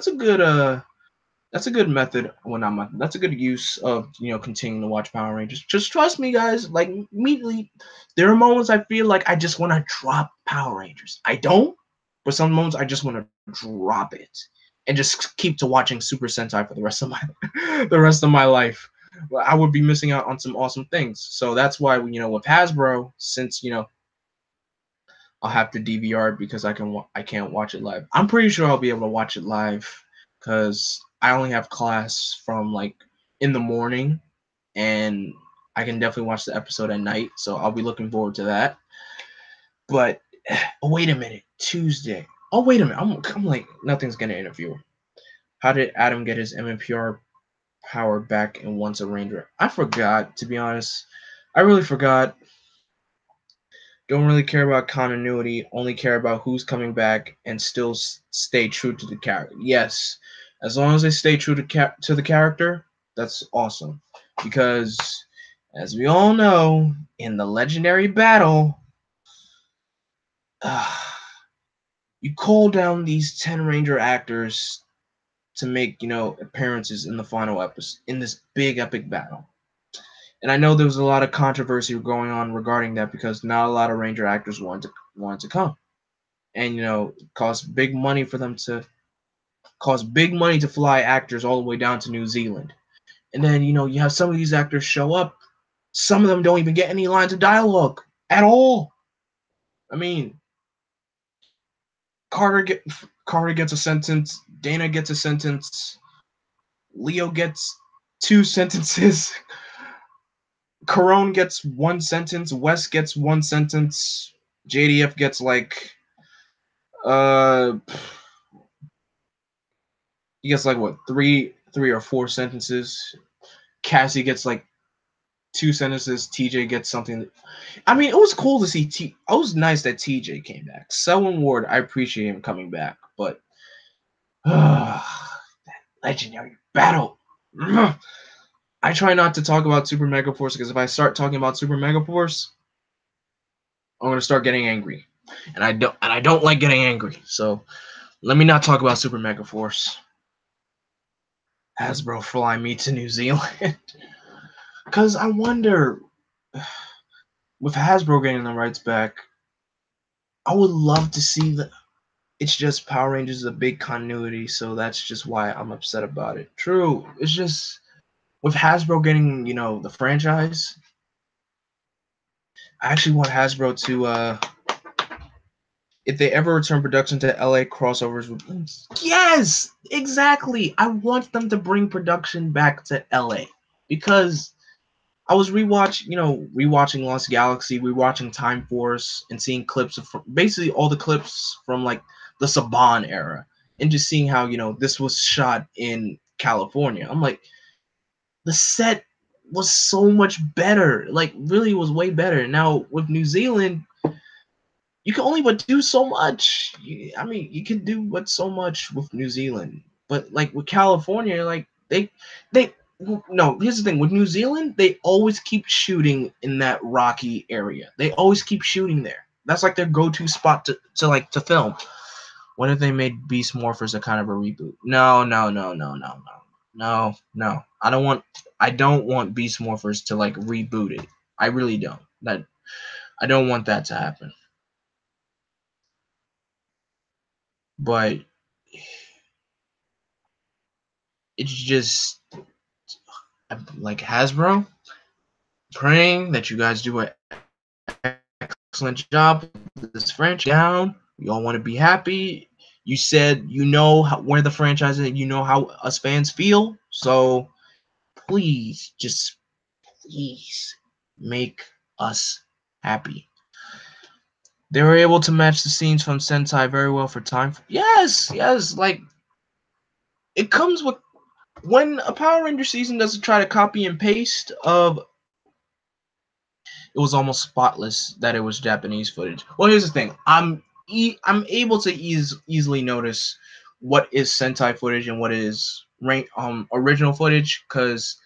a good that's a good method when that's a good use of continuing to watch Power Rangers. Just trust me, guys. Like immediately, there are moments I feel like I just want to drop Power Rangers. I don't, but some moments I just want to drop it and just keep to watching Super Sentai for the rest of my the rest of my life. I would be missing out on some awesome things. So that's why with Hasbro, since I'll have to DVR it because I can't watch it live. I'm pretty sure I'll be able to watch it live because I only have class from like in the morning, and I can definitely watch the episode at night. So I'll be looking forward to that. But oh, wait a minute, Tuesday. Oh wait a minute, I'm like nothing's gonna interfere. How did Adam get his MMPR power back in Once a Ranger? I forgot, to be honest. I really forgot. Don't really care about continuity, only care about who's coming back and still stay true to the character. Yes, as long as they stay true to the character, that's awesome. Because as we all know, in the legendary battle, you call down these 10 Ranger actors to make, appearances in the final episode in this big epic battle. And I know there was a lot of controversy going on regarding that because not a lot of Ranger actors wanted to come, and cost big money to fly actors all the way down to New Zealand. And then you have some of these actors show up. Some of them don't even get any lines of dialogue at all. I mean, Carter gets a sentence. Dana gets a sentence. Leo gets 2 sentences. Carone gets 1 sentence. Wes gets 1 sentence. JDF gets uh he gets what, three or 4 sentences. Cassie gets 2 sentences. TJ gets something. I mean, it was cool to see It was nice that TJ came back. Selwyn Ward, I appreciate him coming back, but that legendary battle. I try not to talk about Super Mega Force because if I start talking about Super Mega Force, I'm gonna start getting angry, and I don't like getting angry. So let me not talk about Super Mega Force. Hasbro fly me to New Zealand because I wonder, with Hasbro getting the rights back, I would love to see the. It's just Power Rangers is a big continuity, so that's just why I'm upset about it. True, it's just with Hasbro getting the franchise. I actually want Hasbro to if they ever return production to LA crossovers with yes, exactly. I want them to bring production back to LA because I was rewatching Lost Galaxy, rewatching Time Force, and seeing clips of basically all the clips from the Saban era, and just seeing how this was shot in California. I'm like, the set was so much better, really was way better. Now with New Zealand, you can only but do so much. I mean, you can do but so much with New Zealand, but with California, they no. Here's the thing with New Zealand, they always keep shooting in that rocky area. They always keep shooting there. That's their go-to spot to film. What if they made Beast Morphers a kind of a reboot? No, no, no, no, no, no, no, no. I don't want Beast Morphers to reboot it. I really don't. I don't want that to happen. But it's just Hasbro, praying that you guys do an excellent job with this franchise. Down, we all want to be happy. You said where the franchise is, how us fans feel. So please, just please make us happy. They were able to match the scenes from Sentai very well for time. Yes, yes, it comes with when a Power Ranger season doesn't try to copy and paste of. It was almost spotless that it was Japanese footage. Well, here's the thing: I'm able to easily notice what is Sentai footage and what is original footage because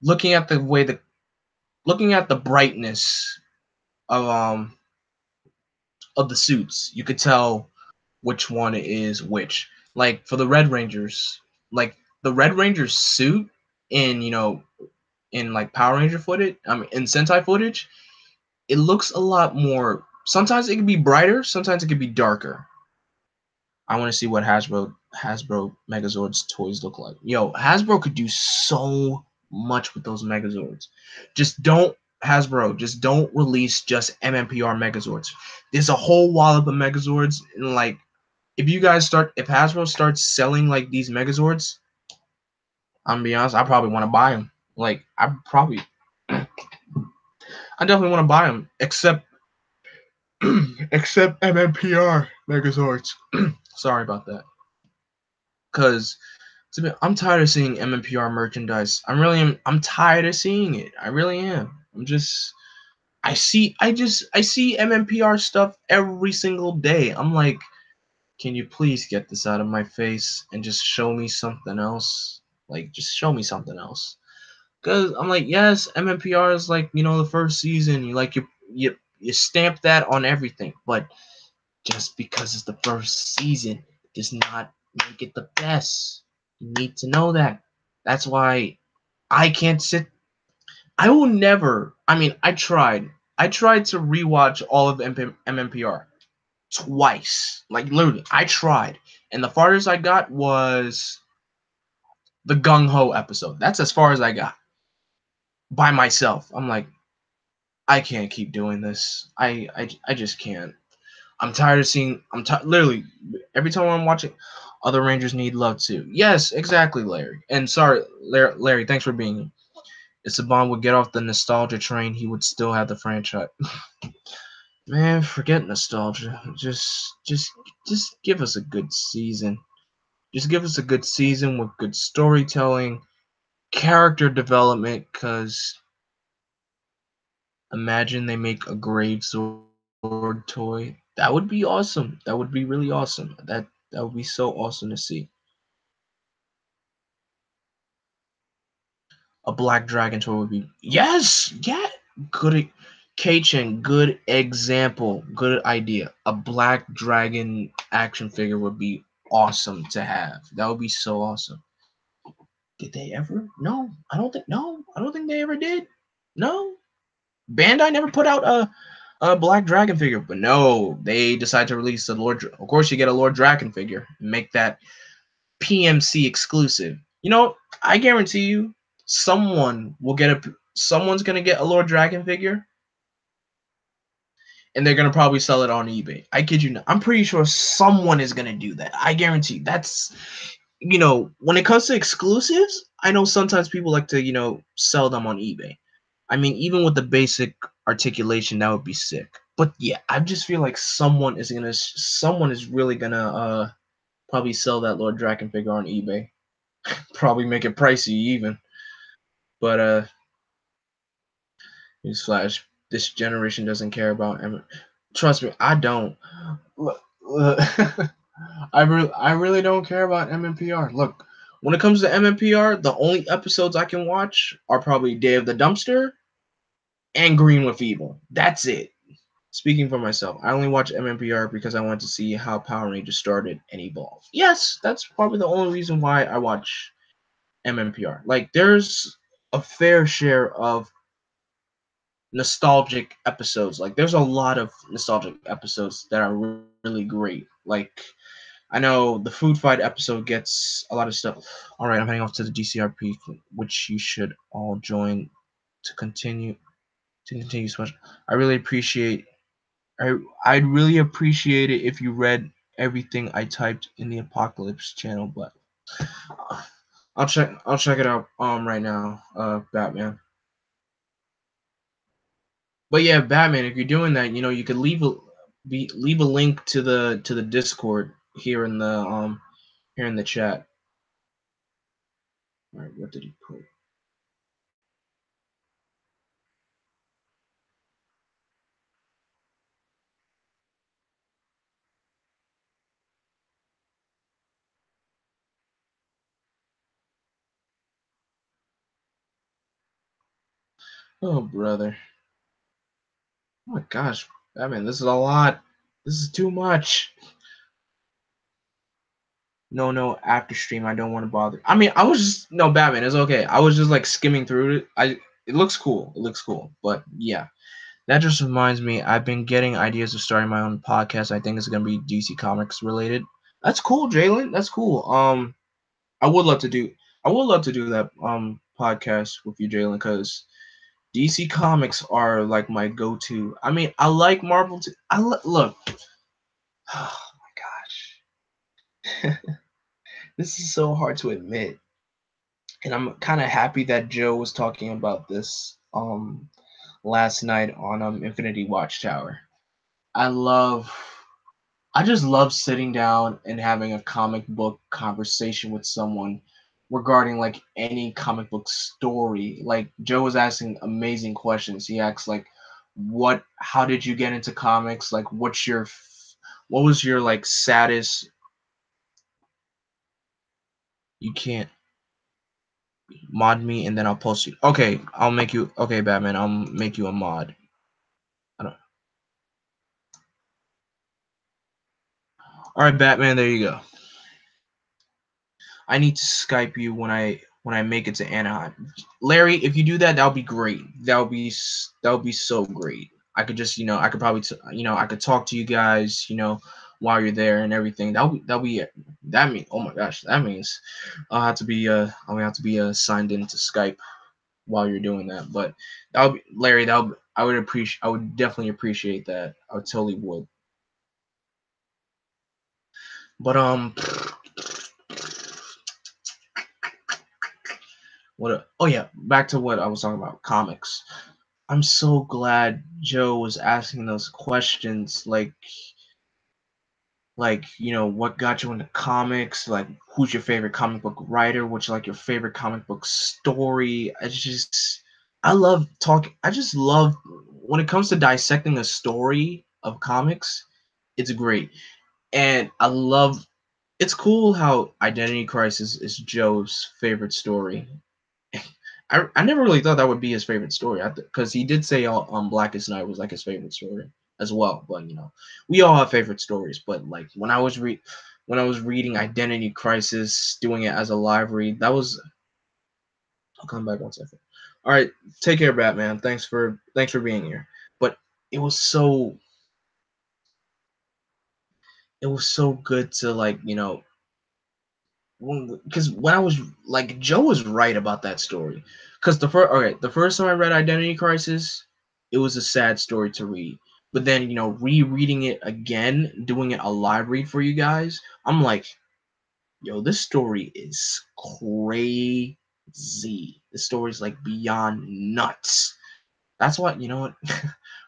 looking at the brightness of the suits, you could tell which one is which. For the Red Rangers, the Red Ranger's suit in Power Ranger footage, in Sentai footage, it looks a lot more. Sometimes it can be brighter, sometimes it can be darker. I want to see what Hasbro Megazords toys look like. Yo, Hasbro could do so much with those Megazords. Just don't release just MMPR Megazords. There's a whole wallop of Megazords, and if Hasbro starts selling these Megazords, I'm gonna be honest, I probably want to buy them. I definitely want to buy them, except MMPR Megazords. Sorry about that. Because I'm tired of seeing MMPR merchandise. I'm tired of seeing it. I really am. I see MMPR stuff every single day. I'm like, can you please get this out of my face and just show me something else? Just show me something else. Because I'm like, yes, MMPR is the first season. You stamp that on everything, but just because it's the first season does not make it the best. You need to know that. That's why I can't sit. I will never. I mean, I tried. I tried to rewatch all of MMPR twice. Like literally, I tried, and the farthest I got was the Gung Ho episode. That's as far as I got by myself. I'm like, I can't keep doing this. I just can't. I'm tired of seeing. Literally every time I'm watching, other Rangers need love too. Yes, exactly, Larry. And sorry, Larry. Thanks for being here. If Saban would get off the nostalgia train, he would still have the franchise. Man, forget nostalgia. Just give us a good season. Just give us a good season with good storytelling, character development. Cause imagine they make a Grave Sword toy. That would be awesome. That would be really awesome. That would be so awesome to see. A Black Dragon toy would be yes, yeah, good. Kachin, good example, good idea. A Black Dragon action figure would be awesome to have. That would be so awesome. Did they ever? No, I don't think. No, I don't think they ever did. No, Bandai never put out a Black Dragon figure, but no, they decided to release the Lord. Of course, you get a Lord Dragon figure, and make that PMC exclusive. You know, I guarantee you, someone's gonna get a Lord Dragon figure, and they're gonna probably sell it on eBay. I kid you not. I'm pretty sure someone is gonna do that. I guarantee. That's when it comes to exclusives, I know sometimes people like to sell them on eBay. I mean, even with the basic articulation, that would be sick. But yeah, I just feel like someone is really gonna probably sell that Lord Dragon figure on eBay. Probably make it pricey even. But newsflash, this generation doesn't care about trust me, I don't. I really don't care about MMPR. Look, when it comes to MMPR, the only episodes I can watch are probably Day of the Dumpster and Green with Evil. That's it. Speaking for myself, I only watch MMPR because I want to see how Power Rangers started and evolved. Yes, that's probably the only reason why I watch MMPR. Like, there's a fair share of nostalgic episodes. Like, there's a lot of nostalgic episodes that are really great. Like, I know the food fight episode gets a lot of stuff. All right, I'm heading off to the DCRP, which you should all join to continue special. I really appreciate. I'd really appreciate it if you read everything I typed in the Apocalypse channel, but I'll check it out right now. Batman. But yeah, Batman. If you're doing that, you could leave a link to the Discord here in the chat. All right, what did he put? Oh brother. Oh my gosh, Batman, this is a lot. This is too much. No, after stream, I don't want to bother. I mean, I was just no Batman. It's okay. I was just like skimming through it. It looks cool. It looks cool. But yeah, that just reminds me. I've been getting ideas of starting my own podcast. I think it's gonna be DC Comics related. That's cool, Jalen. That's cool. I would love to do. I would love to do that podcast with you, Jalen, because DC Comics are like my go-to. I mean, I like Marvel. Look. Oh my gosh. This is so hard to admit, and I'm kind of happy that Joe was talking about this last night on Infinity Watchtower. I love I just love sitting down and having a comic book conversation with someone regarding like any comic book story. Like Joe was asking amazing questions. He asked like how did you get into comics? Like what was your like saddest you can't mod me and then I'll post you. Okay, I'll make you okay, Batman, I'll make you a mod. I don't All right, Batman, there you go. I need to Skype you when I when I make it to Anaheim. Larry, if you do that, that would be great. That would be so great. I could just, I could probably, I could talk to you guys, while you're there and everything. That mean, oh my gosh, that means I'll have to be signed into Skype while you're doing that. But that would be, Larry, I would definitely appreciate that. I would totally would. But oh yeah, back to what I was talking about, comics. I'm so glad Joe was asking those questions, what got you into comics, like who's your favorite comic book writer, what's like your favorite comic book story. I just love when it comes to dissecting a story of comics, it's great. And it's cool how Identity Crisis is Joe's favorite story. I never really thought that would be his favorite story, because he did say Blackest Night was like his favorite story as well. But we all have favorite stories. But like when I was reading Identity Crisis, doing it as a live read, that was. I'll come back 1 second. All right, take care, Batman. Thanks for being here. But it was so it was so good to because when I was like, Joe was right about that story. Because the first time I read Identity Crisis, it was a sad story to read. But then rereading it again, doing it a live read for you guys, I'm like, yo, this story is crazy. This story's like beyond nuts. That's why, you know what?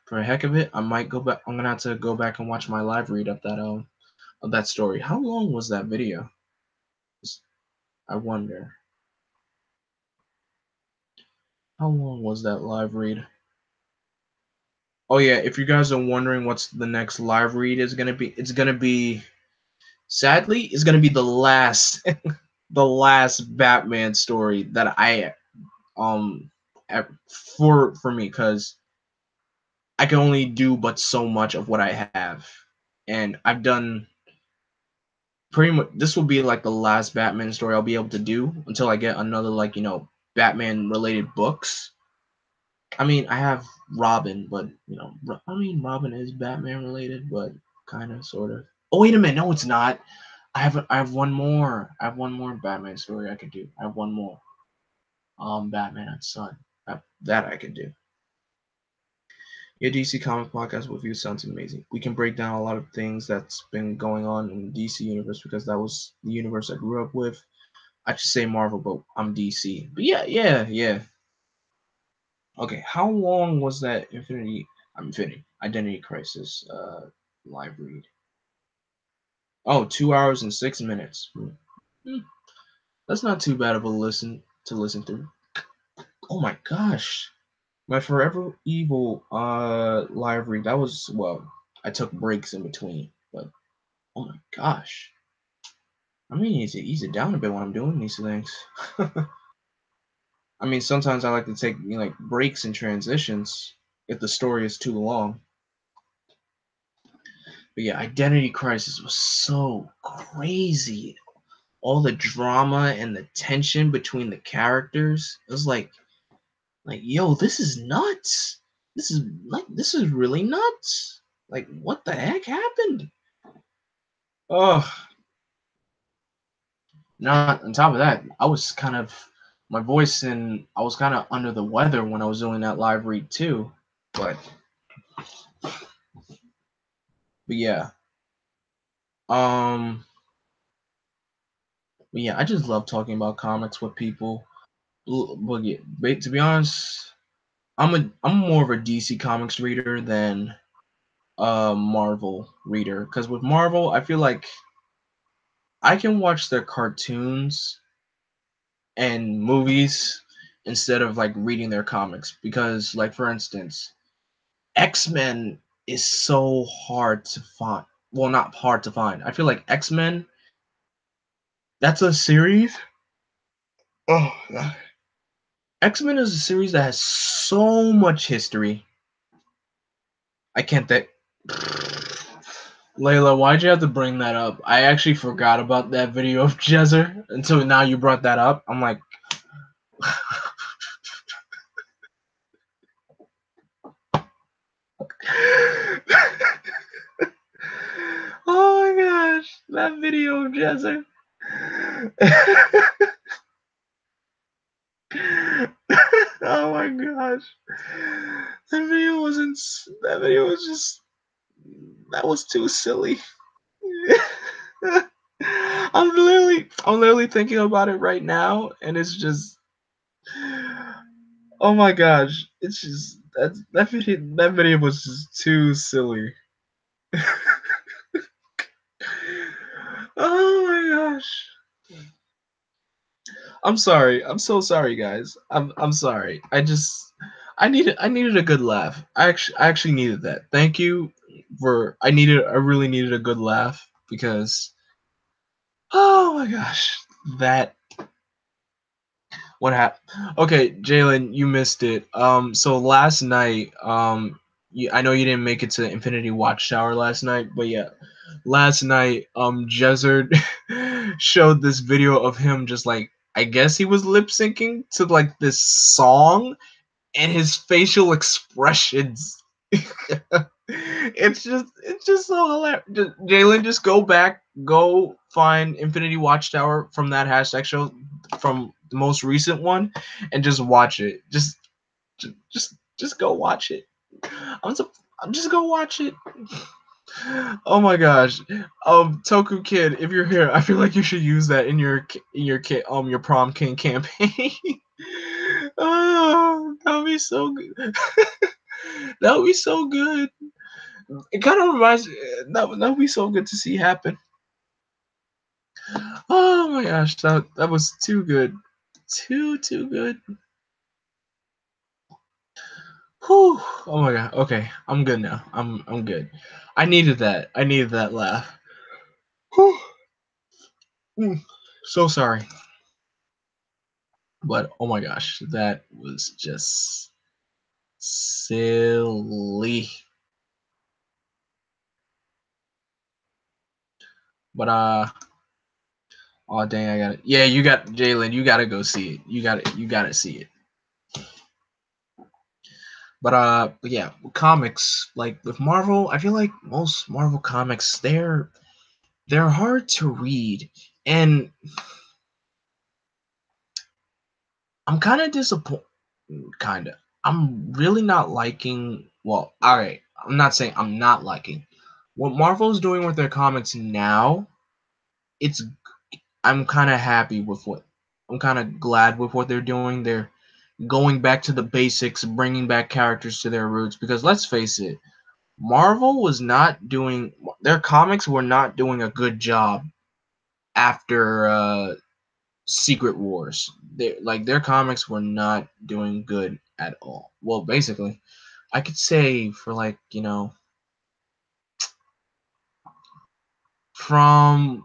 For the heck of it, I might go back. I'm gonna have to go back and watch my live read of that story. How long was that video? I wonder. How long was that live read? Oh yeah, if you guys are wondering what's the next live read is gonna be, sadly, it's gonna be the last the last Batman story that I um for me, because I can only do but so much of what I have. And I've done pretty much, this will be like the last Batman story I'll be able to do until I get another Batman related books. I mean, I have Robin, but Robin is Batman related, but kind of, sort of. Oh wait a minute, no, it's not. I have one more. I have one more Batman story I could do. I have one more. Batman and Son. That I could do. Your DC comic podcast with you sounds amazing. We can break down a lot of things that's been going on in the DC universe, because that was the universe I grew up with. I should say Marvel, but I'm DC. But yeah. Okay, how long was that Infinity Identity Crisis live read? Oh, 2 hours and 6 minutes. Hmm. That's not too bad of a listen through. Oh my gosh. My Forever Evil live read, that was, well, I took breaks in between, but oh my gosh. I mean, need to ease it down a bit when I'm doing these things. I mean, sometimes I like to take breaks and transitions if the story is too long. But yeah, Identity Crisis was so crazy. All the drama and the tension between the characters. It was like, yo, this is nuts. This is really nuts. Like, what the heck happened? Oh, not on top of that, I was kind of my voice, and I was kind of under the weather when I was doing that live read too. But yeah. Um but yeah, I just love talking about comics with people. But yeah, to be honest, I'm more of a DC Comics reader than a Marvel reader, because with Marvel, I feel like I can watch their cartoons and movies instead of reading their comics, because for instance, X-Men is so hard to find. Well, not hard to find. I feel like X-Men, that's a series. Oh, God. X-Men is a series that has so much history. I can't think. Layla, why'd you have to bring that up? I actually forgot about that video of Jezer until now you brought that up. I'm like, that video of Jezzer. Oh my gosh. That video wasn't. That video was just. That was too silly. I'm literally thinking about it right now, and it's just. Oh my gosh! It's just that video was just too silly. Oh my gosh! I'm sorry. I'm so sorry, guys. I'm sorry. I needed a good laugh. I actually needed that. Thank you for I really needed a good laugh because oh my gosh, that what happened? Okay, Jalen, you missed it. So last night, I know you didn't make it to Infinity Watchtower last night, but yeah, last night, Jezzard showed this video of him just like I guess he was lip syncing to like this song, and his facial expressions. It's just so hilarious. Jalen, just go back, go find Infinity Watchtower from that hashtag show from the most recent one, and just watch it. Just go watch it. I'm so, just go watch it. Oh my gosh, Toku Kid, if you're here, I feel like you should use that in your prom king campaign. Oh, that would be so good. That would be so good. It kind of reminds that would be so good to see happen. Oh my gosh, that was too good, too good. Whew. Oh my god. Okay, I'm good now. I'm good. I needed that. I needed that laugh. Whew. Mm. So sorry, but oh my gosh, that was just silly. But oh dang, I got it. Yeah, you got Jalen. You gotta go see it. You gotta see it. But yeah, comics like with Marvel, I feel like most Marvel comics they're hard to read, and I'm kind of disappointed. Kind of, I'm really not liking. Well, all right, I'm not saying I'm not liking what Marvel's doing with their comics now. It's I'm kind of happy with what I'm kind of glad with what they're doing. They're going back to the basics, bringing back characters to their roots. Because let's face it, Marvel was not doing their comics were not doing a good job after Secret Wars. Their comics were not doing good at all. Well, basically, I could say for like, from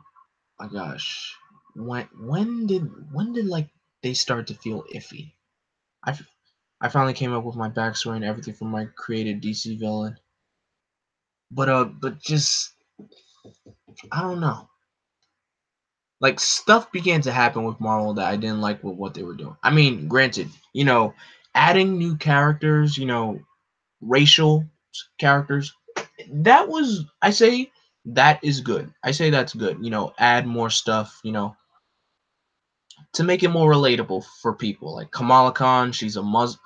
my gosh, when did like they start to feel iffy? I I finally came up with my backstory and everything from my created DC villain. But just I don't know. Like stuff began to happen with Marvel that I didn't like with what they were doing. I mean, granted, adding new characters, racial characters, that was I say that is good. I say that's good. Add more stuff, to make it more relatable for people. Like Kamala Khan, she's a Muslim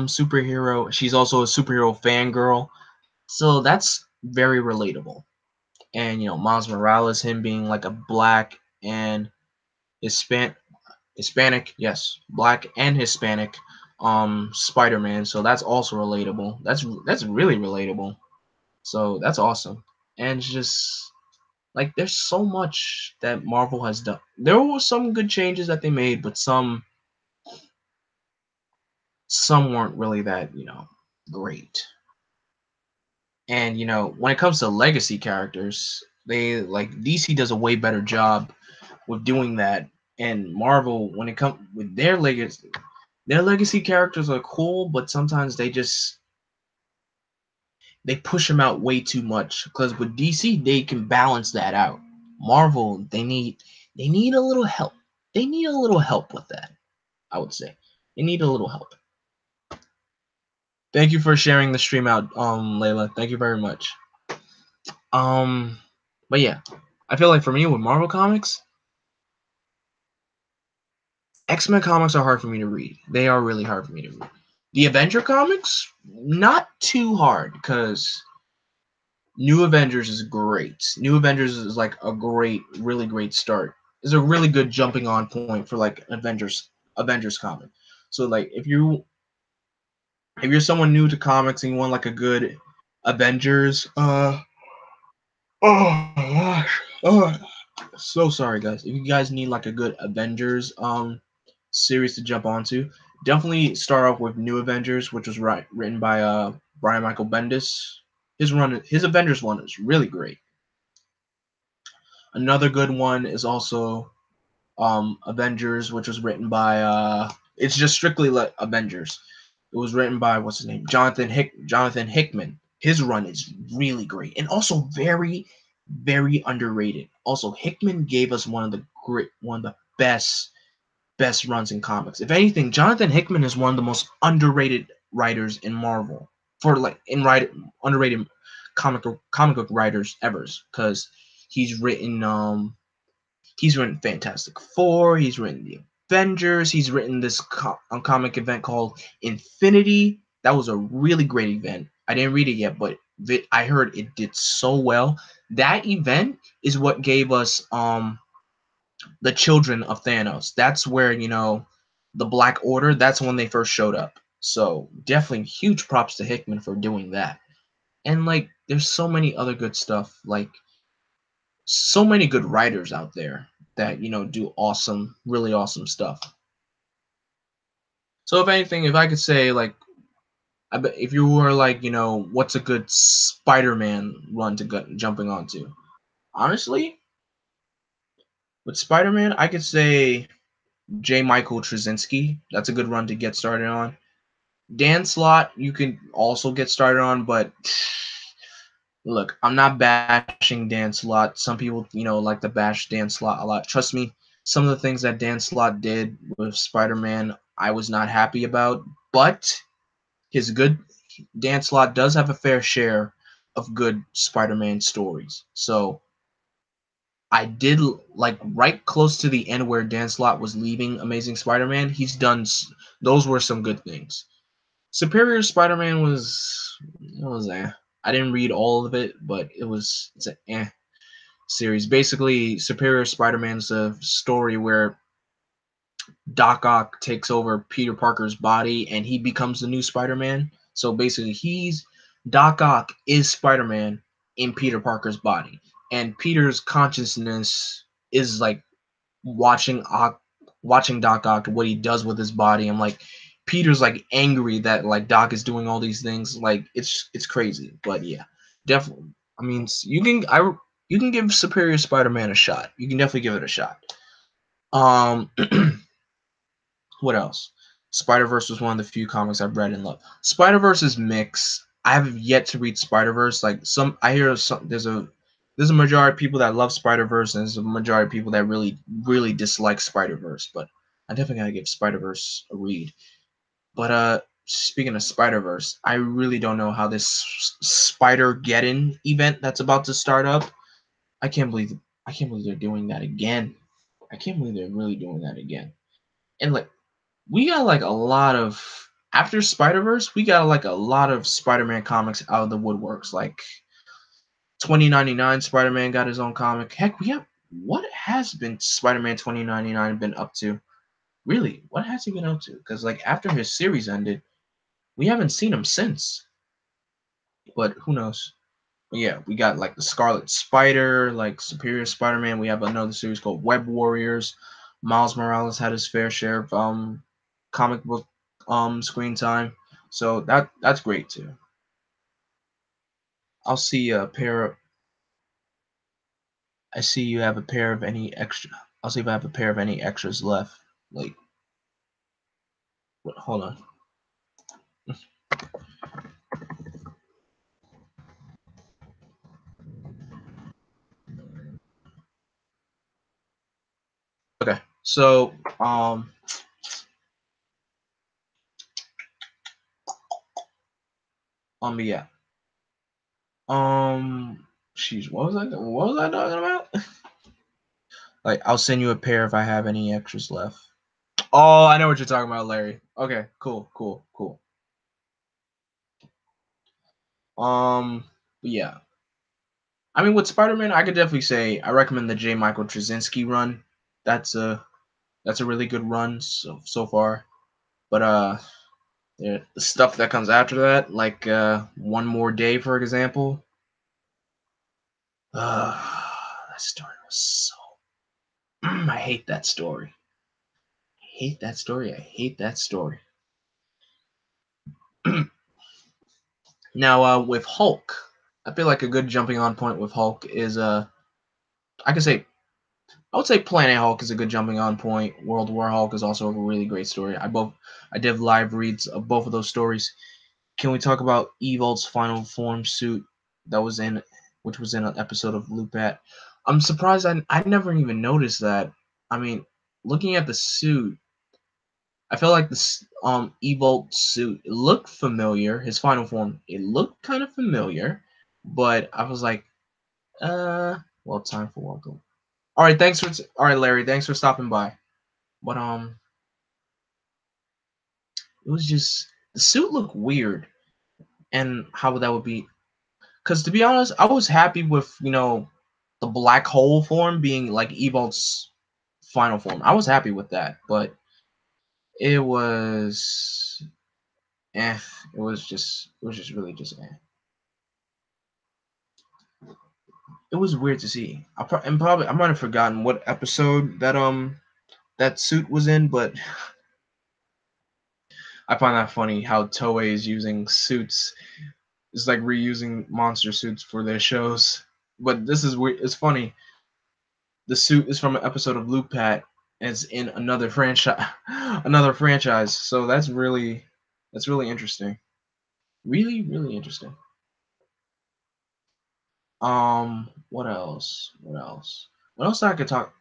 superhero. She's also a superhero fangirl. So that's very relatable. And Miles Morales, him being like a black and Hispanic, yes, black and Hispanic, Spider-Man. So that's also relatable. That's really relatable. So that's awesome. And it's just like there's so much that Marvel has done. There were some good changes that they made, but some weren't really that great. And when it comes to legacy characters, they like DC does a way better job with doing that. And Marvel, when it comes with their legacy characters are cool, but sometimes they push them out way too much. Because with DC, they can balance that out. Marvel, they need a little help. They need a little help with that. I would say they need a little help. Thank you for sharing the stream out, Layla. Thank you very much. Um, but yeah, I feel like for me with Marvel comics, X-Men comics are hard for me to read. They are really hard for me to read. The Avenger comics, not too hard because New Avengers is great. New Avengers is like a great, really great start. It's a really good jumping on point for like Avengers comic. So like if you're someone new to comics and you want like a good Avengers, oh my gosh, oh, so sorry guys. If you guys need like a good Avengers series to jump onto, definitely start off with New Avengers, which was written by Brian Michael Bendis. His Avengers one is really great. Another good one is also Avengers, which was written by it's just strictly like Avengers. It was written by what's his name? Jonathan Hickman. His run is really great and also very, very underrated. Also, Hickman gave us one of the best runs in comics. If anything, Jonathan Hickman is one of the most underrated writers in Marvel for like underrated comic book writers ever because he's written Fantastic Four. He's written the Avengers. He's written this comic event called Infinity. That was a really great event. I didn't read it yet, but I heard it did so well. That event is what gave us the Children of Thanos. That's where the Black Order. That's when they first showed up. So definitely huge props to Hickman for doing that. And like, there's so many other good stuff. Like so many good writers out there that do awesome, really awesome stuff. So if anything, if I could say like, if you were like, what's a good Spider-Man run to jumping onto? Honestly, with Spider-Man, I could say J. Michael Straczynski. That's a good run to get started on. Dan Slott, you can also get started on, but look, I'm not bashing Dan Slott. Some people, like to bash Dan Slott a lot. Trust me, some of the things that Dan Slott did with Spider-Man, I was not happy about. But his good Dan Slott does have a fair share of good Spider-Man stories. So I did like right close to the end where Dan Slott was leaving Amazing Spider-Man. He's done those were some good things. Superior Spider-Man was I didn't read all of it, but it's an series. Basically, Superior Spider-Man's a story where Doc Ock takes over Peter Parker's body and he becomes the new Spider-Man. So basically, Doc Ock is Spider-Man in Peter Parker's body, and Peter's consciousness is like watching Doc Ock what he does with his body. I'm like, Peter's like angry that like Doc is doing all these things. Like it's crazy, but yeah, definitely. I mean, you can give Superior Spider-Man a shot. You can definitely give it a shot. Um, what else? Spider-Verse was one of the few comics I've read and loved. Spider-Verse is mixed. I have yet to read Spider-Verse. Like I hear there's a majority of people that love Spider-Verse and there's a majority of people that really, really dislike Spider-Verse. But I definitely gotta give Spider-Verse a read. But speaking of Spider-Verse, I really don't know how this Spider-Geddon event that's about to start up. I can't believe they're doing that again. I can't believe they're really doing that again. And like we got like a lot of after Spider-Verse, we got like a lot of Spider-Man comics out of the woodworks. Like 2099 Spider-Man got his own comic. Heck, what has been Spider-Man 2099 been up to? Really, what has he been up to? Because like after his series ended, we haven't seen him since. But who knows? But yeah, we got like the Scarlet Spider, like Superior Spider-Man. We have another series called Web Warriors. Miles Morales had his fair share of comic book screen time. So that's great too. I'll see a pair of I see you have a pair of any extra I'll see if I have a pair of any extras left. Like hold on. Okay. So yeah. Jeez, what was I talking about? Like, I'll send you a pair if I have any extras left. Oh, I know what you're talking about, Larry. Okay, cool, cool, cool. But yeah. I mean, with Spider-Man, I could definitely say I recommend the J. Michael Straczynski run. That's a really good run so far. But the stuff that comes after that, like One More Day, for example. That story was so. I hate that story. I hate that story. I hate that story. Now, with Hulk, I feel like a good jumping on point with Hulk is I can say I would say Planet Hulk is a good jumping on point. World War Hulk is also a really great story. I did live reads of both of those stories. Can we talk about Evol's final form suit that was in, which was in an episode of Loopat? I'm surprised I never even noticed that. I mean, looking at the suit, I felt like this Evolt suit, it looked familiar. His final form, it looked kind of familiar, but I was like, well, time for welcome. All right, Larry, thanks for stopping by. But it was just the suit looked weird, and how that would be. Because to be honest, I was happy with the black hole form being like Evolt's final form. I was happy with that, but it was eh. It was just really just eh. It was weird to see. And probably I might have forgotten what episode that suit was in, but I find that funny how Toei is using suits. It's like reusing monster suits for their shows. But this is weird. It's funny. The suit is from an episode of Loopat, and it's in another franchise. Another franchise. So that's really interesting. Really, really interesting. What else? What else? What else I could talk?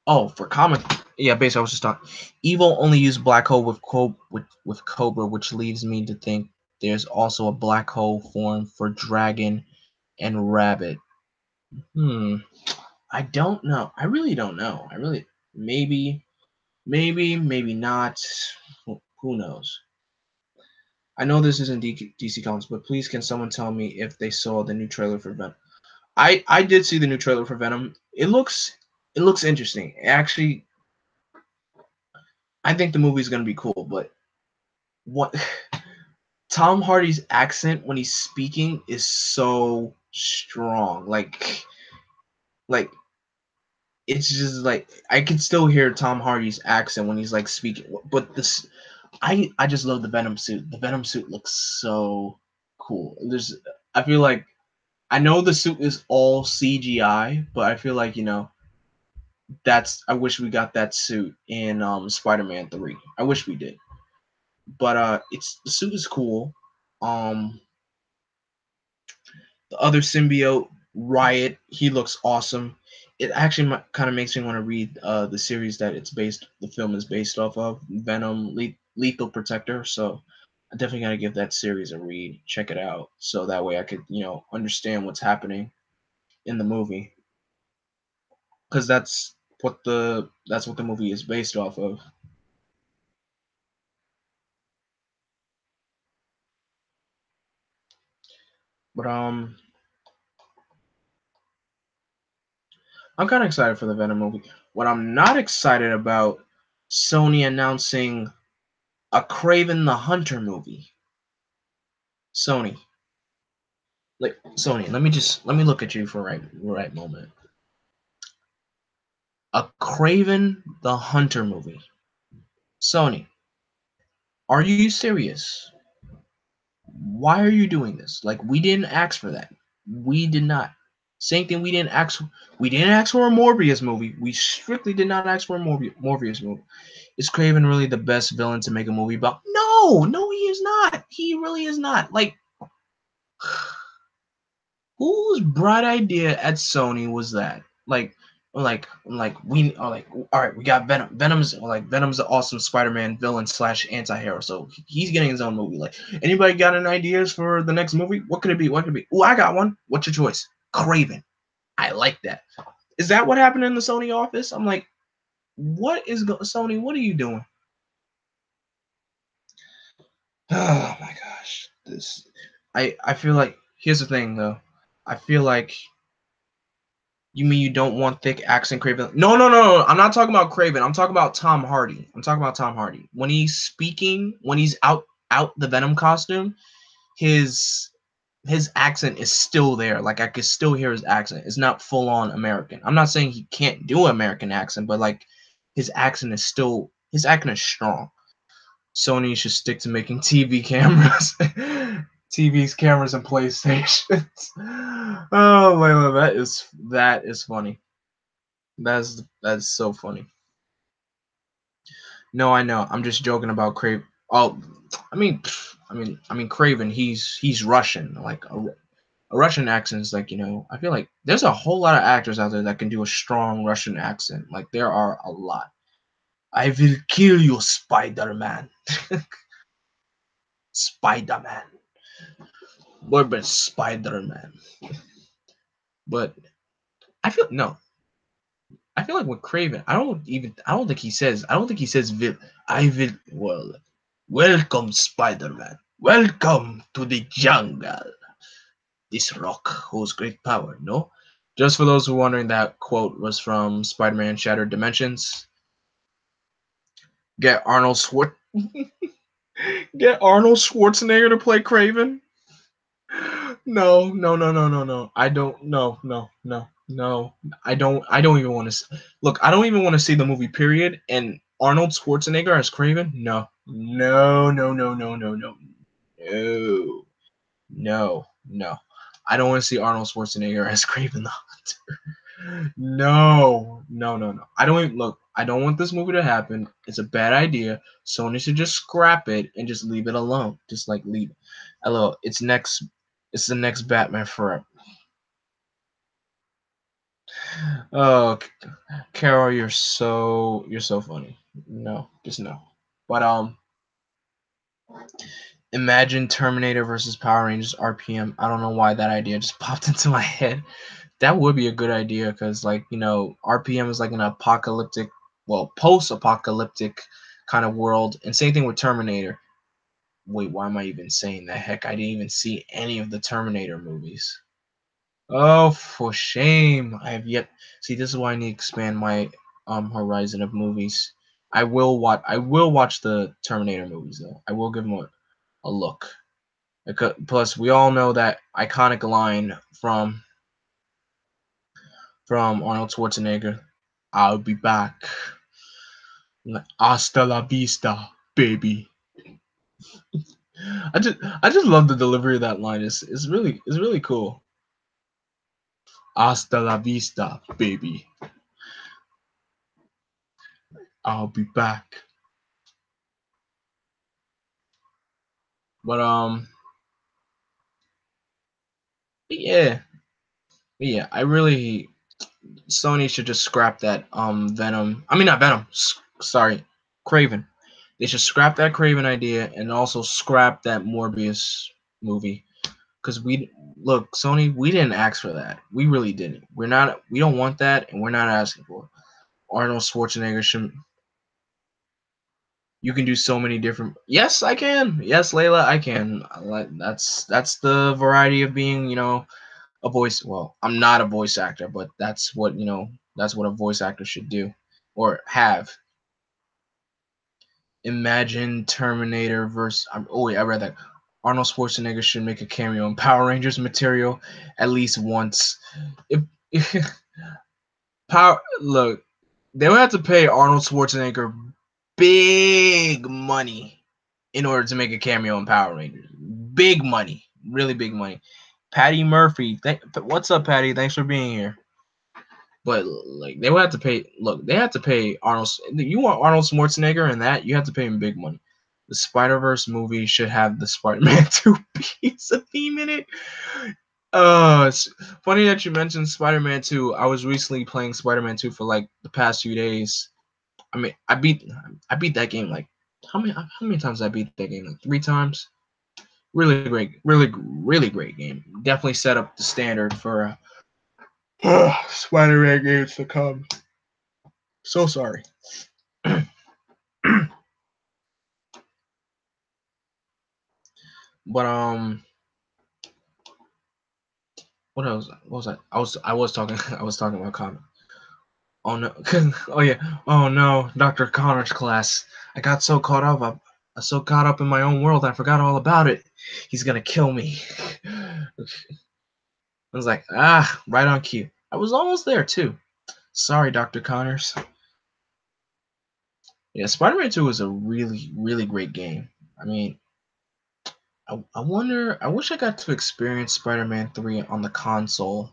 Oh, for comic, yeah. Basically, I was just talking. Evil only used black hole with Cobra, which leaves me to think there's also a black hole form for Dragon and Rabbit. Hmm. I don't know. I really don't know. I really maybe not. Who knows? I know this isn't DC Comics, but please can someone tell me if they saw the new trailer for Venom? I did see the new trailer for Venom. It looks interesting. Actually, I think the movie's gonna be cool, but what Tom Hardy's accent when he's speaking is so strong. Like it's just like I can still hear Tom Hardy's accent when he's like speaking. But I just love the Venom suit. The Venom suit looks so cool. I feel like I know the suit is all CGI, but I feel like I wish we got that suit in Spider-Man 3. I wish we did. But it's the suit is cool. Um the other symbiote, Riot, he looks awesome. It actually kind of makes me want to read the series that the film is based off of, Venom, Lethal Protector. So I definitely gotta give that series a read, check it out, so that way I could understand what's happening in the movie, because that's what the movie is based off of. But I'm kind of excited for the Venom movie. What I'm not excited about, Sony announcing a Craven the Hunter movie. Sony, Sony, let me look at you for right moment. A Craven the Hunter movie. Sony, are you serious? Why are you doing this? Like, we didn't ask for that. We did not. Same thing. We didn't ask for a Morbius movie. We strictly did not ask for a Morbius movie. Is Craven really the best villain to make a movie about? No, no, he is not. He really is not. Like, whose bright idea at Sony was that? We are like, all right, we got Venom. Venom's the awesome Spider-Man villain / anti-hero, so he's getting his own movie. Like, anybody got any ideas for the next movie? What could it be? What could it be? Oh, I got one. What's your choice? Craven. I like that. Is that what happened in the Sony office? I'm like, what is Sony? What are you doing? Oh my gosh, this. I feel like here's the thing though. I feel like you mean you don't want thick accent Craven? No, no, no, no. I'm not talking about Craven. I'm talking about Tom Hardy. I'm talking about Tom Hardy. When he's speaking, when he's out the Venom costume, his accent is still there. Like I could still hear his accent. It's not full on American. I'm not saying he can't do an American accent, but like his accent is strong. Sony should stick to making TV cameras, TVs, cameras, and PlayStations. Oh, Layla, that is funny. That's so funny. No, I know. I'm just joking about Craven. Oh, I mean, Craven. He's Russian. Like a Russian accent is like, I feel like there's a whole lot of actors out there that can do a strong Russian accent. Like there are a lot. I will kill you, Spider-Man. Spider-Man. What about Spider-Man? But I feel no. I feel like with Craven, I don't think he says. I don't think he says will. I will. Well, welcome, Spider-Man. Welcome to the jungle. This rock holds great power. No, just for those who are wondering, that quote was from Spider-Man: Shattered Dimensions. Get Arnold Schwart. Get Arnold Schwarzenegger to play Craven. No, no, no, no, no, no. I don't. No, no, no, no. I don't. I don't even want to look. I don't even want to see the movie. Period. And Arnold Schwarzenegger as Craven. No, no, no, no, no, no, no, no, no, no. I don't want to see Arnold Schwarzenegger as Craven the Hunter. No, no, no, no. I don't even look. I don't want this movie to happen. It's a bad idea. Sony should just scrap it and just leave it alone. Just like leave it. Hello, it's next. It's the next Batman Forever. Oh, Carol, you're so funny. No, just no. But imagine Terminator versus Power Rangers RPM. I don't know why that idea just popped into my head. That would be a good idea because, like, RPM is like an apocalyptic, well, post-apocalyptic kind of world, and same thing with Terminator. Wait, why am I even saying that? Heck, I didn't even see any of the Terminator movies. Oh, for shame! I have yet. See, this is why I need to expand my horizon of movies. I will watch. I will watch the Terminator movies though. I will give them a look. Plus, we all know that iconic line from Arnold Schwarzenegger. I'll be back. Hasta la vista, baby. I just love the delivery of that line. It's really cool. Hasta la vista, baby. I'll be back. But yeah, yeah. I really Sony should just scrap that Venom. I mean not Venom. Sorry, Craven. They should scrap that Craven idea and also scrap that Morbius movie. Because Sony, we didn't ask for that. We really didn't. We don't want that, and we're not asking for it. Arnold Schwarzenegger should. You can do so many different. Yes, I can. Yes, Layla, I can. That's the variety of being, a voice. Well, I'm not a voice actor, but that's what a voice actor should do or have. Imagine Terminator versus. Oh wait, I read that. Arnold Schwarzenegger should make a cameo in Power Rangers material at least once. If Power look, they would have to pay Arnold Schwarzenegger big money in order to make a cameo in Power Rangers. Big money, really big money. Patty Murphy, what's up, Patty? Thanks for being here. But like they would have to pay. Look, they have to pay Arnold. You want Arnold Schwarzenegger and that you have to pay him big money. The Spider-Verse movie should have the Spider-Man 2 pizza theme in it. It's funny that you mentioned Spider-Man 2. I was recently playing Spider-Man 2 for like the past few days. I mean, I beat that game like how many times did I beat that game? Like 3 times. Really great, really really great game. Definitely set up the standard for Spider-Man games to come. So sorry. But what else? What was that? I was talking I was talking about Connor. Oh no! Oh yeah! Oh no! Dr. Connor's class. I got so caught up. I was so caught up in my own world. I forgot all about it. He's gonna kill me. I was like, right on cue. I was almost there too. Sorry, Dr. Connors. Yeah, Spider-Man 2 is a really, really great game. I mean, I wonder. I wish I got to experience Spider-Man 3 on the console,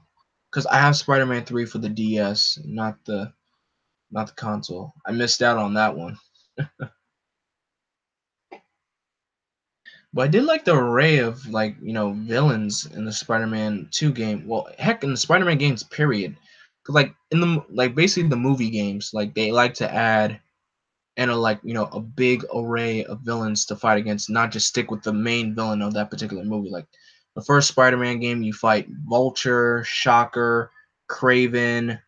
because I have Spider-Man 3 for the DS, not the console. I missed out on that one. But I did like the array of villains in the Spider-Man 2 game. Well, heck, in the Spider-Man games, period. 'Cause in the basically the movie games, they like to add and a big array of villains to fight against, not just stick with the main villain of that particular movie. Like the first Spider-Man game, you fight Vulture, Shocker, Craven,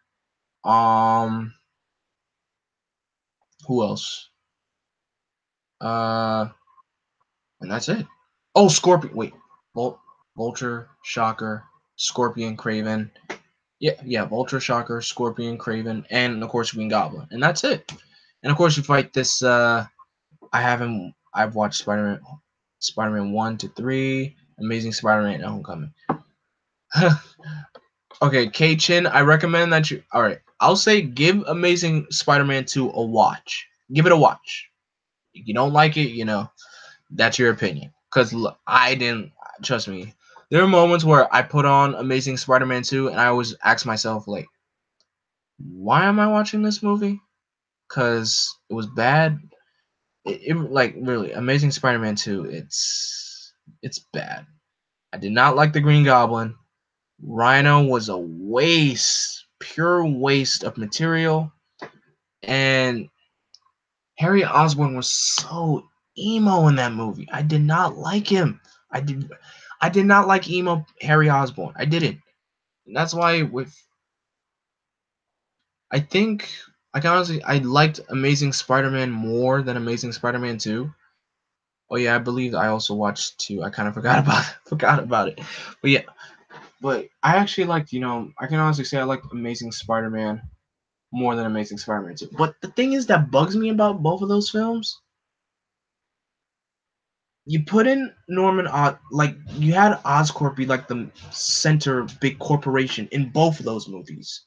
um, who else? Uh, and that's it. Oh, Scorpion. Wait, Vulture, Shocker, Scorpion, Craven. Yeah, Vulture, Shocker, Scorpion, Craven, and of course Green Goblin, and that's it. And of course you fight this. I've watched Spider-Man 1 to 3, Amazing Spider-Man, and Homecoming. Okay, K Chin, I recommend that you. All right, I'll say give Amazing Spider-Man 2 a watch. Give it a watch. If you don't like it, that's your opinion. Cause I didn't. Trust me. There are moments where I put on Amazing Spider-Man 2, and I always ask myself like, why am I watching this movie? Cause it was bad. Really, Amazing Spider-Man 2. It's bad. I did not like the Green Goblin. Rhino was a waste, pure waste of material, and Harry Osborn was so emo in that movie. I did not like him. I did, I did not like emo Harry Osborn. I didn't. And that's why I think I can honestly I liked Amazing Spider-Man more than Amazing Spider-Man 2. Oh yeah, I believe I also watched 2. I kind of forgot about it. But yeah, but I actually liked, I can honestly say I liked Amazing Spider-Man more than Amazing Spider-Man 2. But the thing is that bugs me about both of those films, you put in Norman Oz, you had Oscorp be like the center big corporation in both of those movies,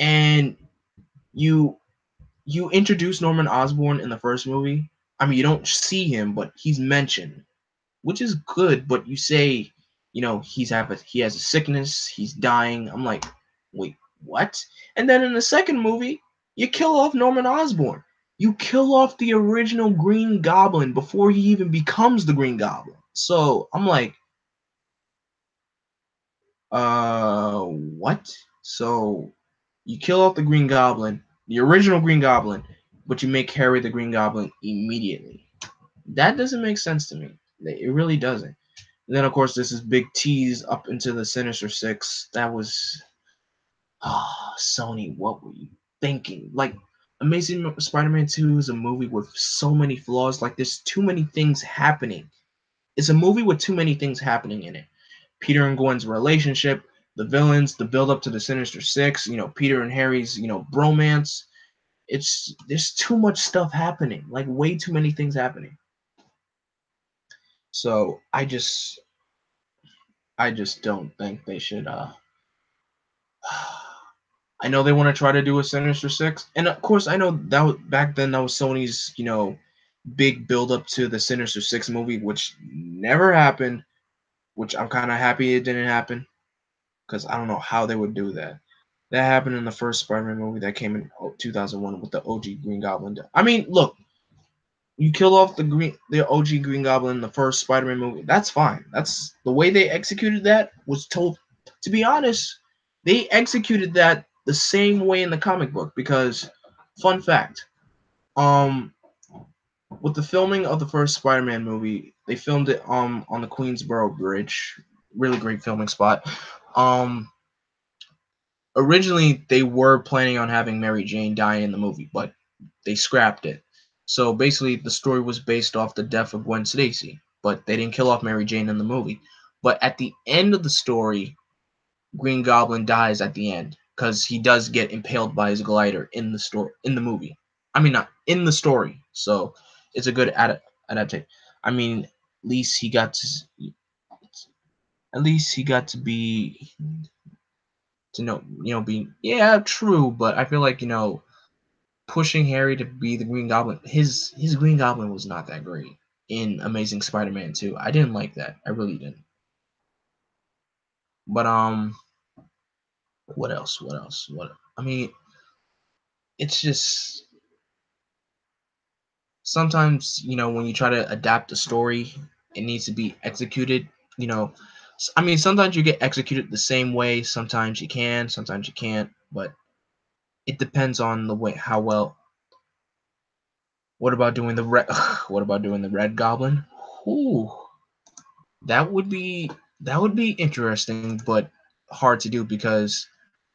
and you you introduce Norman Osborn in the first movie. I mean, you don't see him, but he's mentioned, which is good. But you say, he has a sickness, he's dying. I'm like, wait, what? And then in the second movie, you kill off Norman Osborn. You kill off the original Green Goblin before he even becomes the Green Goblin. So I'm like, what? So you kill off the Green Goblin, the original Green Goblin, but you make Harry the Green Goblin immediately. That doesn't make sense to me. It really doesn't. And then, of course, this is big tease up into the Sinister Six. That was, Sony, what were you thinking? Like, Amazing Spider-Man 2 is a movie with so many flaws. Like, there's too many things happening. It's a movie with too many things happening in it. Peter and Gwen's relationship, the villains, the build up to the Sinister Six, Peter and Harry's, bromance. There's too much stuff happening, like way too many things happening. So I just don't think they should. I know they want to try to do a Sinister Six, and of course I know that back then that was Sony's big build up to the Sinister Six movie, which never happened. Which I'm kind of happy it didn't happen, because I don't know how they would do that. That happened in the first Spider-Man movie that came in 2001 with the OG Green Goblin. I mean, look, you kill off the OG Green Goblin in the first Spider-Man movie. That's fine. That's the way they executed that was told. To be honest, they executed that the same way in the comic book because, fun fact, um, with the filming of the first Spider-Man movie, they filmed it on the Queensboro Bridge. Really great filming spot. Um, originally they were planning on having Mary Jane die in the movie, but they scrapped it. So basically, the story was based off the death of Gwen Stacy, but they didn't kill off Mary Jane in the movie. But at the end of the story, Green Goblin dies at the end because he does get impaled by his glider in the story in the movie. I mean, not in the story. So it's a good adaptation. I mean, at least he got to be to know being, yeah, true, but I feel like pushing Harry to be the Green Goblin, his Green Goblin was not that great in Amazing Spider-Man 2. I didn't like that. I really didn't. But what else? What I mean, it's just sometimes, when you try to adapt a story, it needs to be executed, you know. I mean, sometimes you get executed the same way, sometimes you can, sometimes you can't, but it depends on the way how well. What about doing the red what about doing the Red Goblin? Ooh, that would be interesting, but hard to do because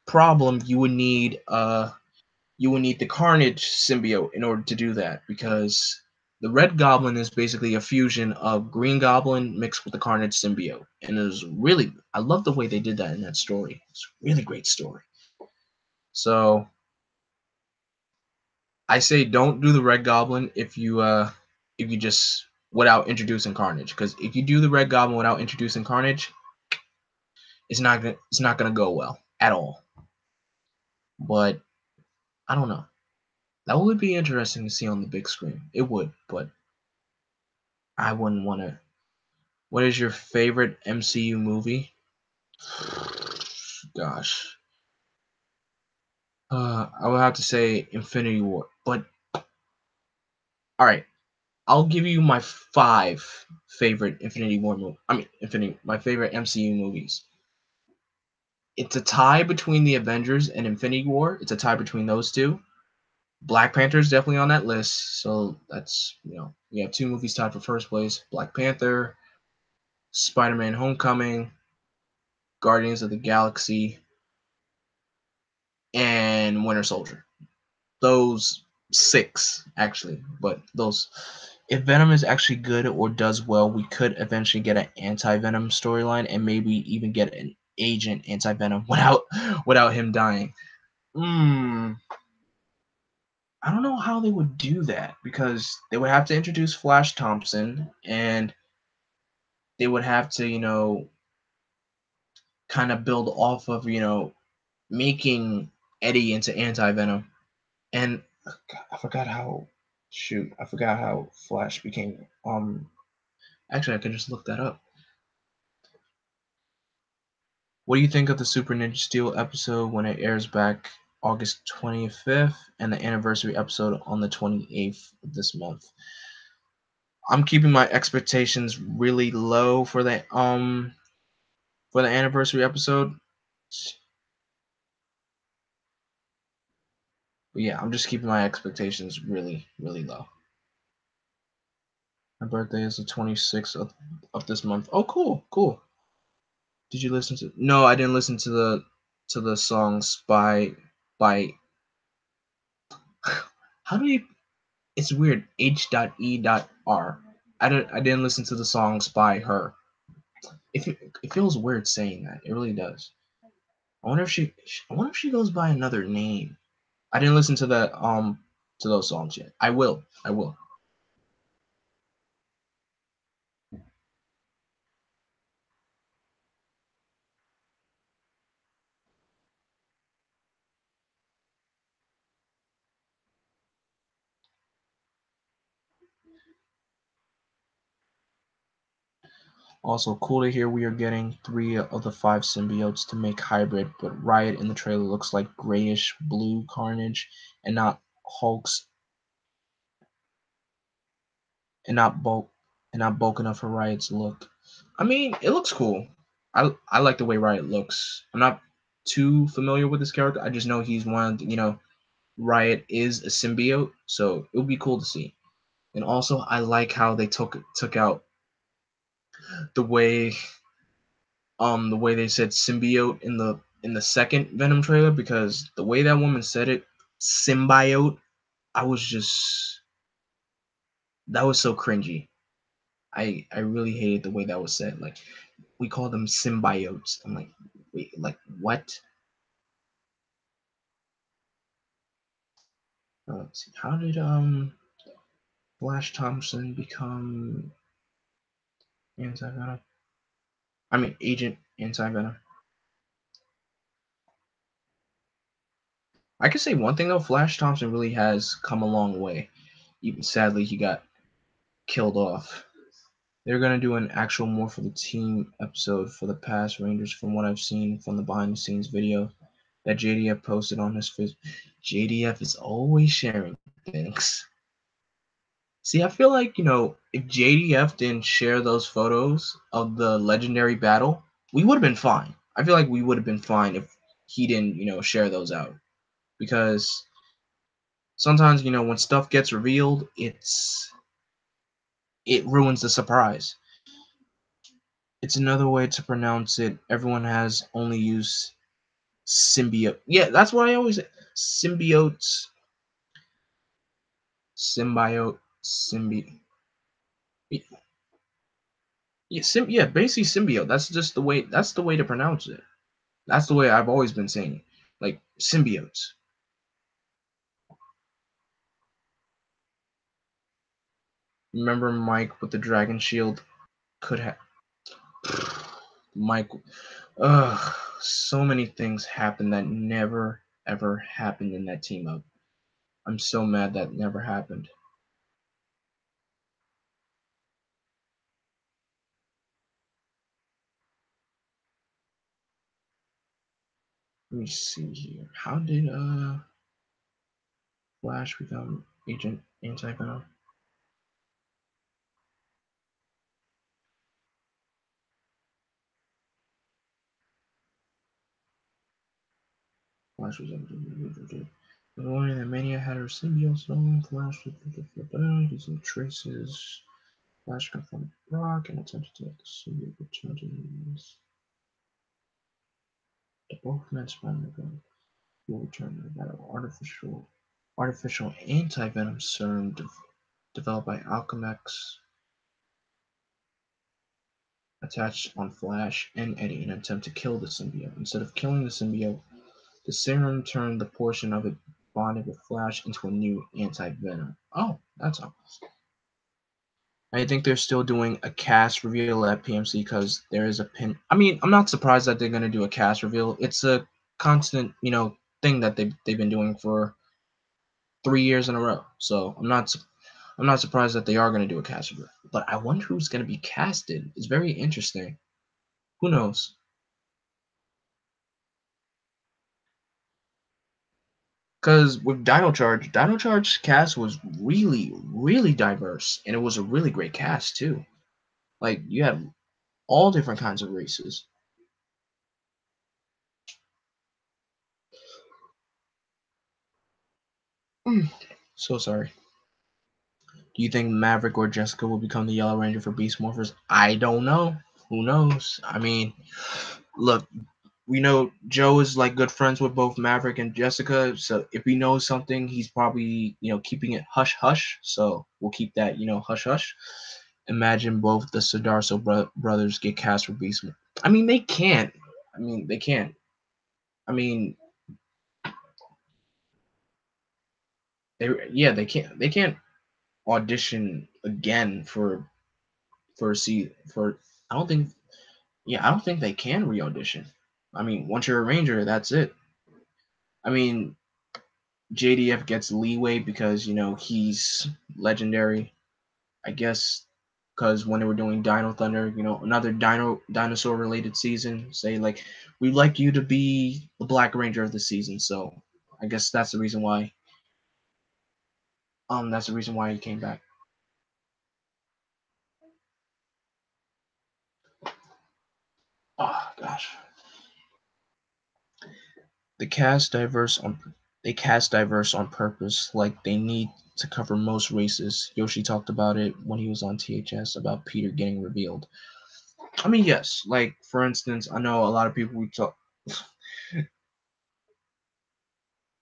problem you would need the Carnage symbiote in order to do that because the Red Goblin is basically a fusion of Green Goblin mixed with the Carnage symbiote, and it was really, I love the way they did that in that story. It's a really great story. So I say don't do the Red Goblin if you just without introducing Carnage, because if you do the Red Goblin without introducing Carnage, it's not gonna go well at all. But I don't know. That would be interesting to see on the big screen. It would, but I wouldn't want to. What is your favorite MCU movie? Gosh, I would have to say Infinity War. But all right, I'll give you my 5 favorite Infinity War movie. I mean, my favorite MCU movies. It's a tie between the Avengers and Infinity War. It's a tie between those two. Black Panther is definitely on that list. So that's, we have 2 movies tied for first place: Black Panther, Spider-Man: Homecoming, Guardians of the Galaxy, and Winter Soldier. Those 6 actually, but those. If Venom is actually good or does well, we could eventually get an anti-Venom storyline and maybe even get an agent anti-Venom without him dying. I don't know how they would do that because they would have to introduce Flash Thompson and they would have to, kind of build off of, making Eddie into anti-Venom. And I forgot how I forgot how Flash became actually I can just look that up. What do you think of the Super Ninja Steel episode when it airs back August 25th and the anniversary episode on the 28th of this month? I'm keeping my expectations really low for the anniversary episode. But yeah, I'm just keeping my expectations really, really low. My birthday is the 26th of this month. Oh, cool. Did you listen to? No, I didn't listen to the songs by. How do you? It's weird. H.E.R. I didn't listen to the songs by her. It feels weird saying that. It really does. I wonder if she goes by another name. I didn't listen to to those songs yet. I will. I will. Also, cool to hear we are getting 3 of the 5 symbiotes to make hybrid, but Riot in the trailer looks like grayish blue Carnage and not Hulk's and not bulk and not bulk enough for Riot's look. I mean, it looks cool. I like the way Riot looks. I'm not too familiar with this character. I just know he's one. Riot is a symbiote, so it would be cool to see. And also, I like how they took out the way the way they said symbiote in in the second Venom trailer because the way that woman said it, symbiote, I was just that was so cringy. I really hated the way that was said. Like we call them symbiotes. I'm like, wait, like what? Let's see. How did Flash Thompson become anti Venom? I mean, Agent Anti Venom. I can say one thing though, Flash Thompson really has come a long way. Even sadly, he got killed off. They're gonna do an actual More for the Team episode for the past Rangers, from what I've seen from the behind the scenes video that JDF posted on his JDF is always sharing things. See, I feel like, if JDF didn't share those photos of the legendary battle, we would have been fine. I feel like we would have been fine if he didn't, share those out. Because sometimes, when stuff gets revealed, it ruins the surprise. It's another way to pronounce it. Everyone has only used symbiote. Yeah, that's what I always say. Symbiotes. Symbiote. Symbi. Yeah, basically symbiote. That's just the way. That's the way to pronounce it. That's the way I've always been saying it. Like symbiotes. Remember Mike with the dragon shield? Could have. Mike. Ugh. So many things happened that never ever happened in that team up. I'm so mad that never happened. Let me see here. How did Flash become Agent Anti-Venom? Flash was able to the morning that Mania had her symbiote on. Flash using traces. Flash confronted Brock and attempted to let the symbiote return to his. The both men Spider-Man will return to the battle. Artificial anti-venom serum developed by Alchemax attached on Flash and Eddie in an attempt to kill the symbiote. Instead of killing the symbiote, the serum turned the portion of it bonded with Flash into a new anti-venom. Oh, that's all. I think they're still doing a cast reveal at PMC because there is a pin. I mean, I'm not surprised that they're gonna do a cast reveal. It's a constant, thing that they've been doing for 3 years in a row. So I'm not surprised that they are gonna do a cast reveal. But I wonder who's gonna be casted. It's very interesting. Who knows? Because with Dino Charge cast was really, really diverse, and it was a really great cast too. Like you had all different kinds of races. So sorry. Do you think Maverick or Jessica will become the Yellow Ranger for Beast Morphers? I don't know. Who knows? I mean, look, we know Joe is like good friends with both Maverick and Jessica, so if he knows something, he's probably keeping it hush hush. So we'll keep that hush hush. Imagine both the Sudarso brothers get cast for Beast. I mean, they can't. I mean, they can't. I mean, they can't. They can't audition again for. I don't think. Yeah, I don't think they can re-audition. I mean, once you're a ranger, that's it. I mean, JDF gets leeway because he's legendary. I guess because when they were doing Dino Thunder, another dinosaur related season, say like we'd like you to be the Black Ranger of the season. So I guess that's the reason why. That's the reason why he came back. Oh gosh, the cast diverse on they cast diverse on purpose. Like they need to cover most races. Yoshi talked about it when he was on THS about Peter getting revealed. I mean, yes. Like for instance, I know a lot of people we talk.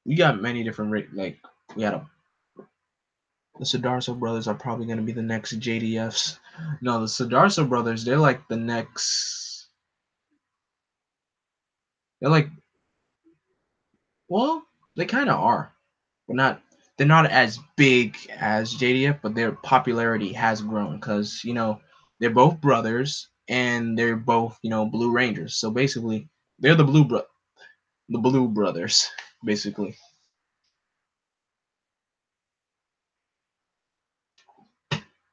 You got many different like we had the Sudarso brothers are probably gonna be the next JDFs. No, the Sudarso brothers, they're like the next. They're like, well, they kind of are. They're not. They're not as big as JDF, but their popularity has grown because they're both brothers and they're both Blue Rangers. So basically, they're the Blue Brothers, basically.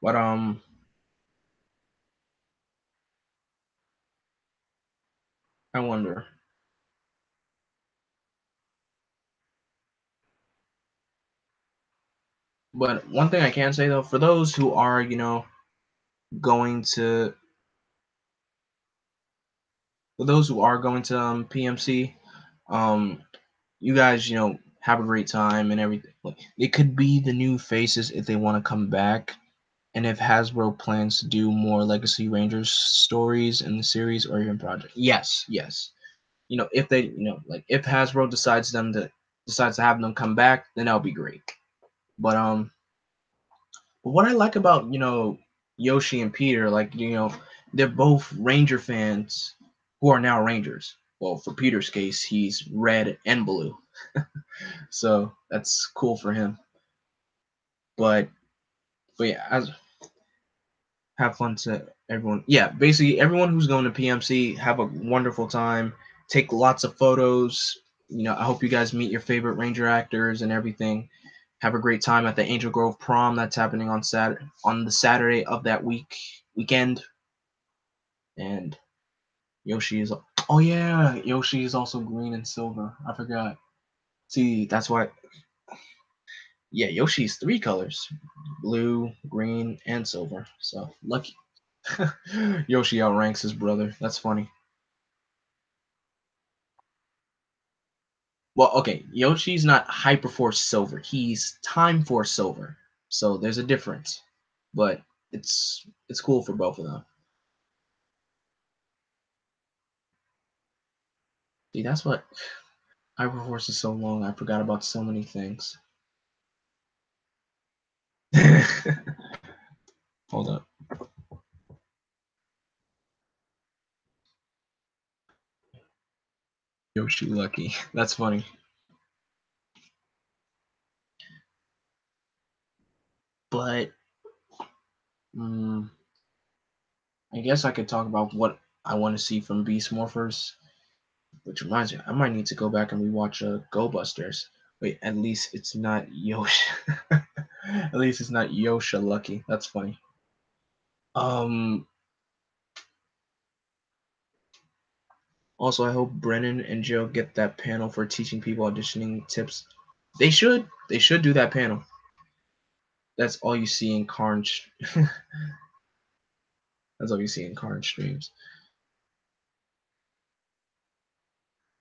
But I wonder. But one thing I can say though, for those who are going to PMC, um, you guys have a great time and everything. Like, it could be the new faces if they want to come back. And if Hasbro plans to do more Legacy Rangers stories in the series or even project, yes, yes. If they, like if Hasbro decides to have them come back, then that'll be great. But what I like about Yoshi and Peter, like they're both Ranger fans who are now Rangers. Well, for Peter's case, he's red and blue, so that's cool for him. But yeah, as have fun to everyone. Yeah, basically everyone who's going to PMC, have a wonderful time. Take lots of photos. I hope you guys meet your favorite Ranger actors and everything. Have a great time at the Angel Grove prom that's happening on the Saturday of that weekend. And Yoshi is oh yeah, Yoshi is also green and silver. I forgot. See, that's why yeah, Yoshi's three colors. Blue, green, and silver. So lucky. Yoshi outranks his brother. That's funny. Well, okay, Yoshi's not Hyperforce Silver. He's Time Force Silver. So there's a difference. But it's cool for both of them. See, that's what Hyperforce is so long. I forgot about so many things. Hold up. Yoshi Lucky. That's funny. But mm, I guess I could talk about what I want to see from Beast Morphers. Which reminds me, I might need to go back and rewatch Go Busters. Wait, at least it's not Yoshi. At least it's not Yosha Lucky. That's funny. Um. Also, I hope Brennan and Joe get that panel for teaching people auditioning tips. They should. They should do that panel. That's all you see in Karn. That's all you see in Karn streams.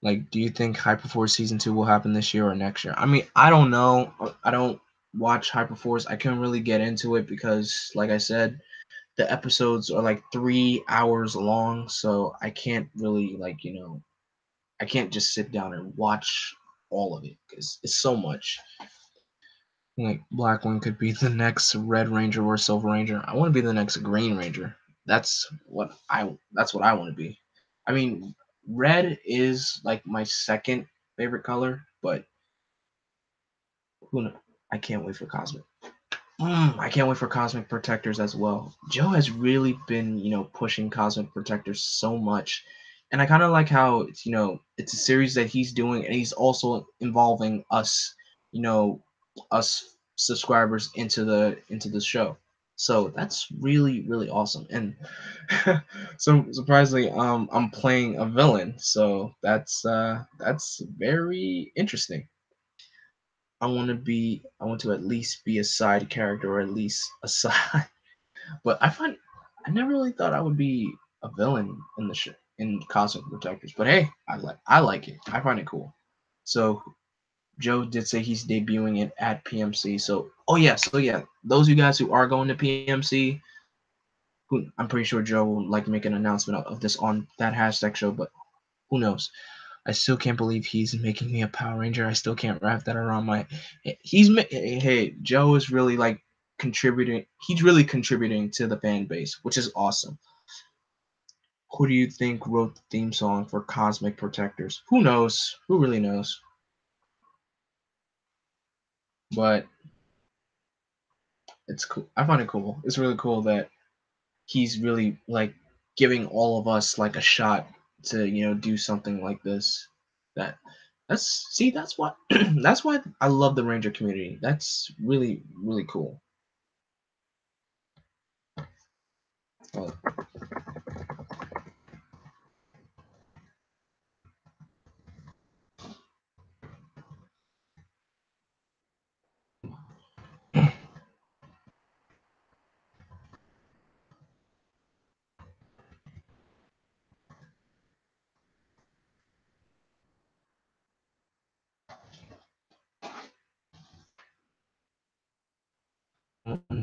Like, do you think Hyperforce season 2 will happen this year or next year? I mean, I don't know. I don't watch Hyperforce. I couldn't really get into it because, like I said, the episodes are like 3 hours long, so I can't really I can't just sit down and watch all of it because it's so much. Like Blackwing could be the next Red Ranger or Silver Ranger. I want to be the next Green Ranger. That's what I want to be. I mean, red is like my second favorite color, but who knows? I can't wait for Cosmic. I can't wait for Cosmic Protectors as well. Joe has really been, pushing Cosmic Protectors so much. And I kind of like how it's a series that he's doing and he's also involving us, us subscribers into the show. So that's really really awesome. And so surprisingly I'm playing a villain. So that's very interesting. I want to at least be a side character or at least a side. But I never really thought I would be a villain in the in Cosmic Protectors. But hey, I like it. I find it cool. So Joe did say he's debuting it at PMC. So those of you guys who are going to PMC, I'm pretty sure Joe will make an announcement of this on that hashtag show, but who knows? I still can't believe he's making me a Power Ranger. I still can't wrap that around my. Hey, Joe is really like contributing. He's really contributing to the fan base, which is awesome. Who do you think wrote the theme song for Cosmic Protectors? Who knows? Who really knows? But it's cool. I find it cool. It's really cool that he's really like giving all of us like a shot to do something like this. That that's see that's why that's why I love the Ranger community. That's really really cool. Uh,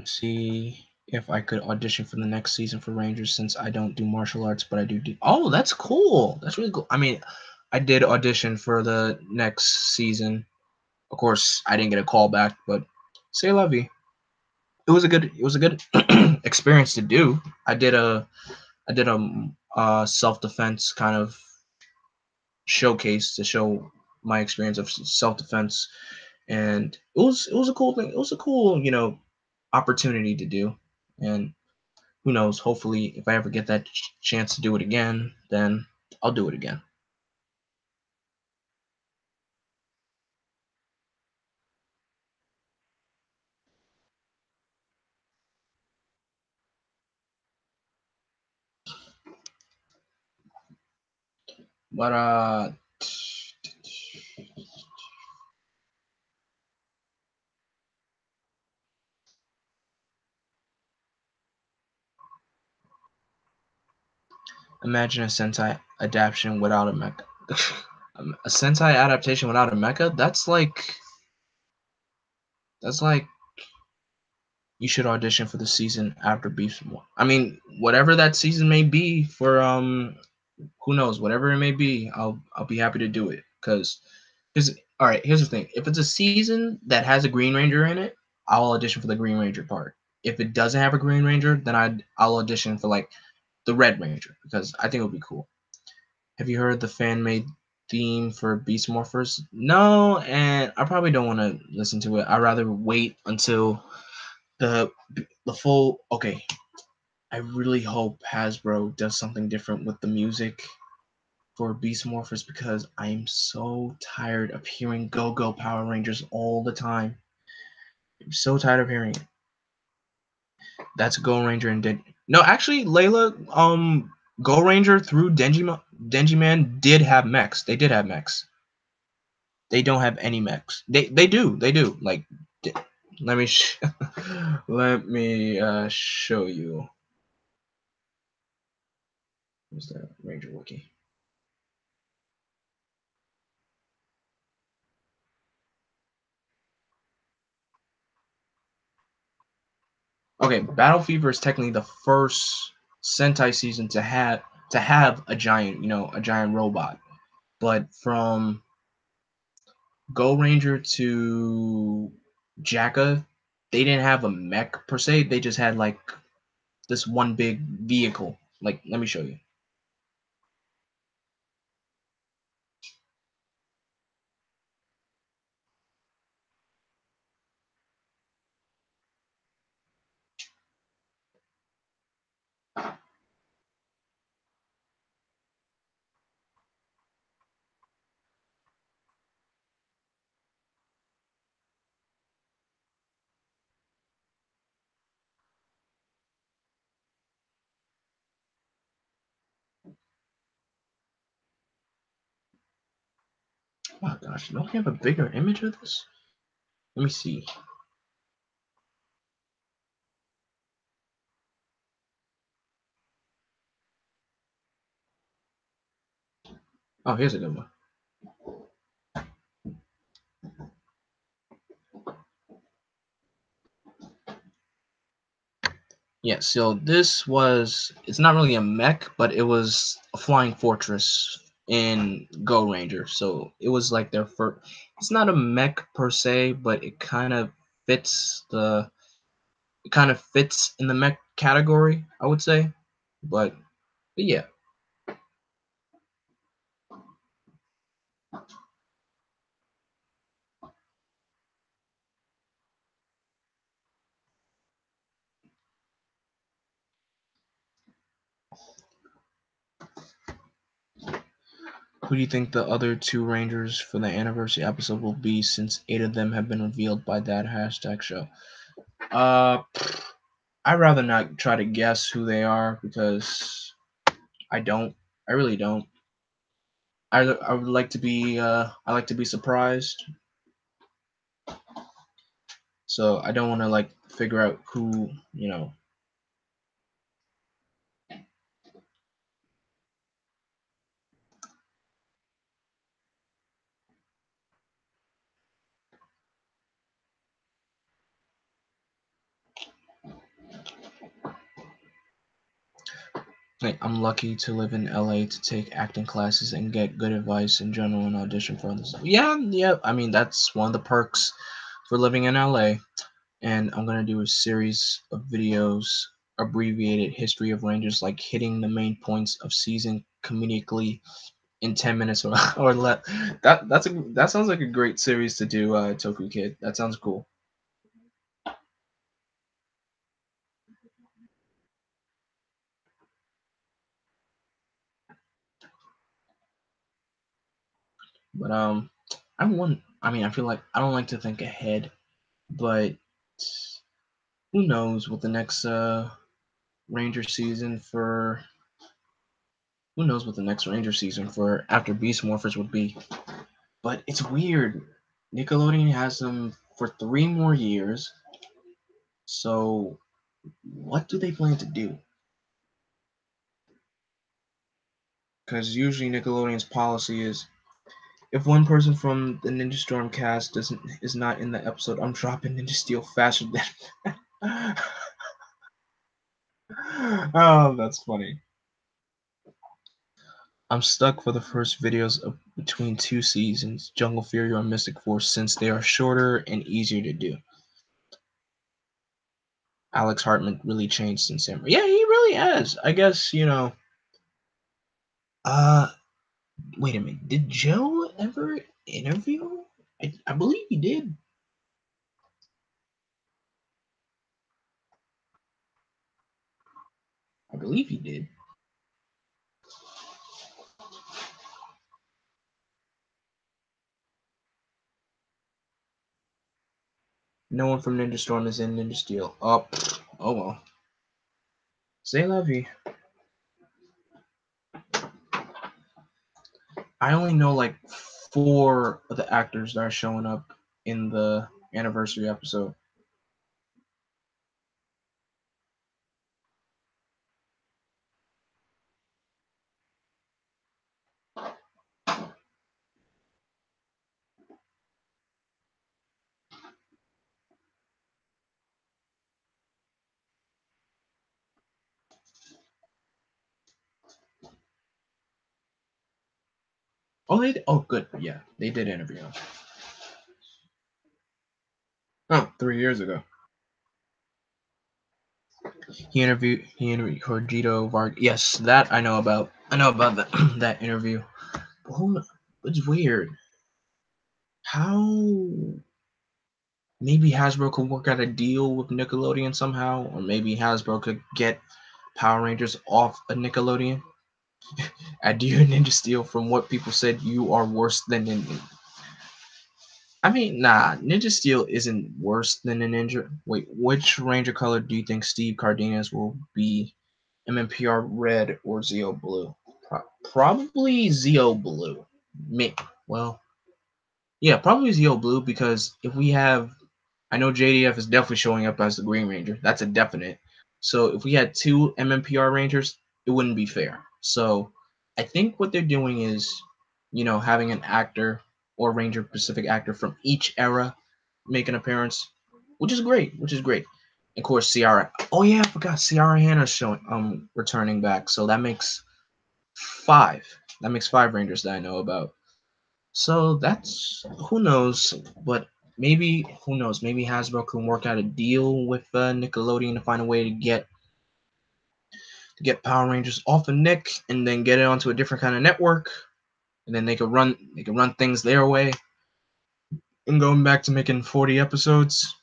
see if I could audition for the next season for Rangers since I don't do martial arts, but I do. Oh, that's cool. That's really cool. I mean, I did audition for the next season. Of course, I didn't get a call back, but say la vie. It was a good experience to do. I did a self defense kind of showcase to show my experience of self defense, and it was a cool thing. It was a cool opportunity to do, and who knows? Hopefully, if I ever get that chance to do it again, then I'll do it again. But imagine a Sentai adaptation without a mecha. A Sentai adaptation without a mecha? That's like you should audition for the season after Beast One. I mean, whatever that season may be for who knows, whatever it may be, I'll be happy to do it because all right, here's the thing. If it's a season that has a Green Ranger in it, I'll audition for the Green Ranger part. If it doesn't have a Green Ranger, then I'll audition for like the Red Ranger because I think it would be cool. Have you heard the fan made theme for Beast Morphers? No, and I probably don't want to listen to it. I'd rather wait until the the full. Okay, I really hope Hasbro does something different with the music for Beast Morphers because I'm so tired of hearing Go Go Power Rangers all the time. I'm so tired of hearing it. That's Go Ranger and no, actually, Layla, Go Ranger through Denji Man did have mechs. They did have mechs. They don't have any mechs. They do. Like, let me let me show you. What's that Ranger wiki? Okay, Battle Fever is technically the first Sentai season to have a giant, a giant robot. But from Go Ranger to Jacka, they didn't have a mech per se. They just had like this one big vehicle. Like, let me show you. Oh my gosh, don't you have a bigger image of this? Let me see. Oh, here's a good one. Yeah, so this was, it's not really a mech, but it was a flying fortress in Go Ranger. So it was like their first. It's not a mech per se, but fits the it kind of fits in the mech category, I would say. But yeah, who do you think the other two Rangers for the anniversary episode will be? Since 8 of them have been revealed by that hashtag show. Uh, I'd rather not try to guess who they are because I don't. I really don't. I would like to be I like to be surprised, so I don't want to like figure out who Like, I'm lucky to live in LA to take acting classes and get good advice in general and audition for others. Yeah, yeah. I mean, that's one of the perks for living in LA. And I'm gonna do a series of videos, abbreviated history of Rangers, like hitting the main points of season comedically in 10 minutes or less. That sounds like a great series to do, Toku Kid. That sounds cool. But I mean, I feel like I don't like to think ahead, but who knows what the next Ranger season for who knows what the next Ranger season for after Beast Morphers would be. But it's weird. Nickelodeon has them for 3 more years. So what do they plan to do? Because usually Nickelodeon's policy is if one person from the Ninja Storm cast is not in the episode, I'm dropping Ninja Steel faster than. Oh, that's funny. I'm stuck for the first videos of between two seasons, Jungle Fury or Mystic Force, since they are shorter and easier to do. Alex Hartman really changed since Samurai. Yeah, he really has. I guess, uh wait a minute. Did Joe ever interview? I believe he did. I believe he did. No one from Ninja Storm is in Ninja Steel. Oh, oh well. Say la vie. I only know like 4 of the actors that are showing up in the anniversary episode. Oh, they did. Oh, good. Yeah, they did interview him. Oh, 3 years ago. He interviewed Cordito Vargas. Yes, that I know about. I know about that that interview. But it's weird. How maybe Hasbro could work out a deal with Nickelodeon somehow, or maybe Hasbro could get Power Rangers off of Nickelodeon. Adieu Ninja Steel. From what people said, you are worse than Ninja. I mean, nah, Ninja Steel isn't worse than a Ninja. Wait, which Ranger color do you think Steve Cardenas will be? MMPR red or Zeo blue? Probably Zeo blue. Me, well, yeah, probably Zeo blue because if we have, I know JDF is definitely showing up as the Green Ranger. That's a definite. So if we had two MMPR Rangers, it wouldn't be fair. So I think what they're doing is, having an actor or Ranger Pacific actor from each era make an appearance, which is great. Which is great. Of course, Ciara. Oh yeah, I forgot Ciara Hanna's showing returning back. So that makes 5. That makes 5 Rangers that I know about. So that's who knows, but maybe who knows? Maybe Hasbro can work out a deal with Nickelodeon to find a way to get Power Rangers off of Nick and then get it onto a different kind of network, and then they could run things their way and going back to making 40 episodes.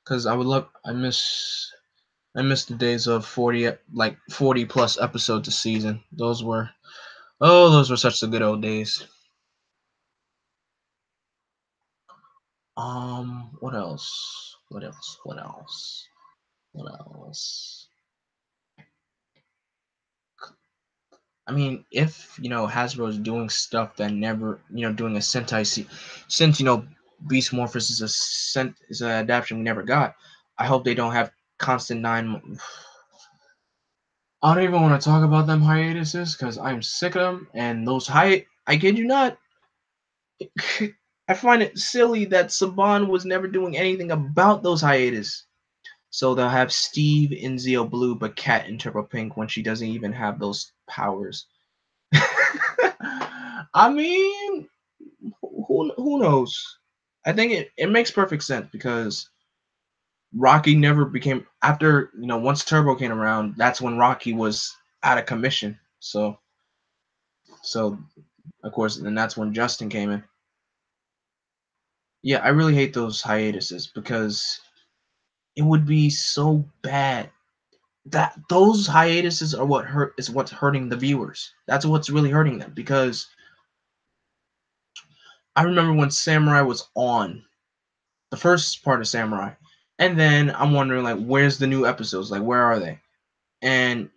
Because I miss the days of 40 plus episodes a season. Those were such the good old days. What else? What else? What else? What else? I mean, if Hasbro is doing stuff that never, doing a Sentai, since Beast Morphers is an adaptation we never got. I hope they don't have constant 9. I don't even want to talk about them hiatuses because I'm sick of them. And those I kid you not, I find it silly that Saban was never doing anything about those hiatus. So they'll have Steve in Zeo Blue, but Kat in Turbo Pink when she doesn't even have those powers. I mean, who knows? I think it makes perfect sense because Rocky never became after once Turbo came around. That's when Rocky was out of commission. So of course, and that's when Justin came in. Yeah, I really hate those hiatuses because it would be so bad that those hiatuses are what's hurting the viewers. That's what's really hurting them because I remember when Samurai was on the first part of Samurai, and then I'm wondering like, where's the new episodes? Like, where are they? And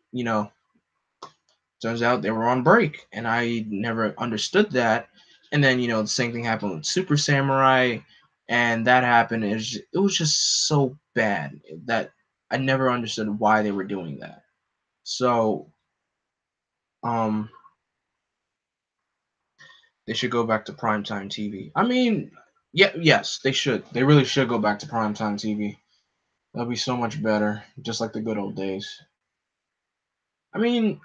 turns out they were on break, and I never understood that. And then the same thing happened with Super Samurai, and that happened. It was just so bad that I never understood why they were doing that. So um, they should go back to primetime TV. I mean, yeah, yes, they should. They really should go back to primetime TV. That'll be so much better, just like the good old days. I mean,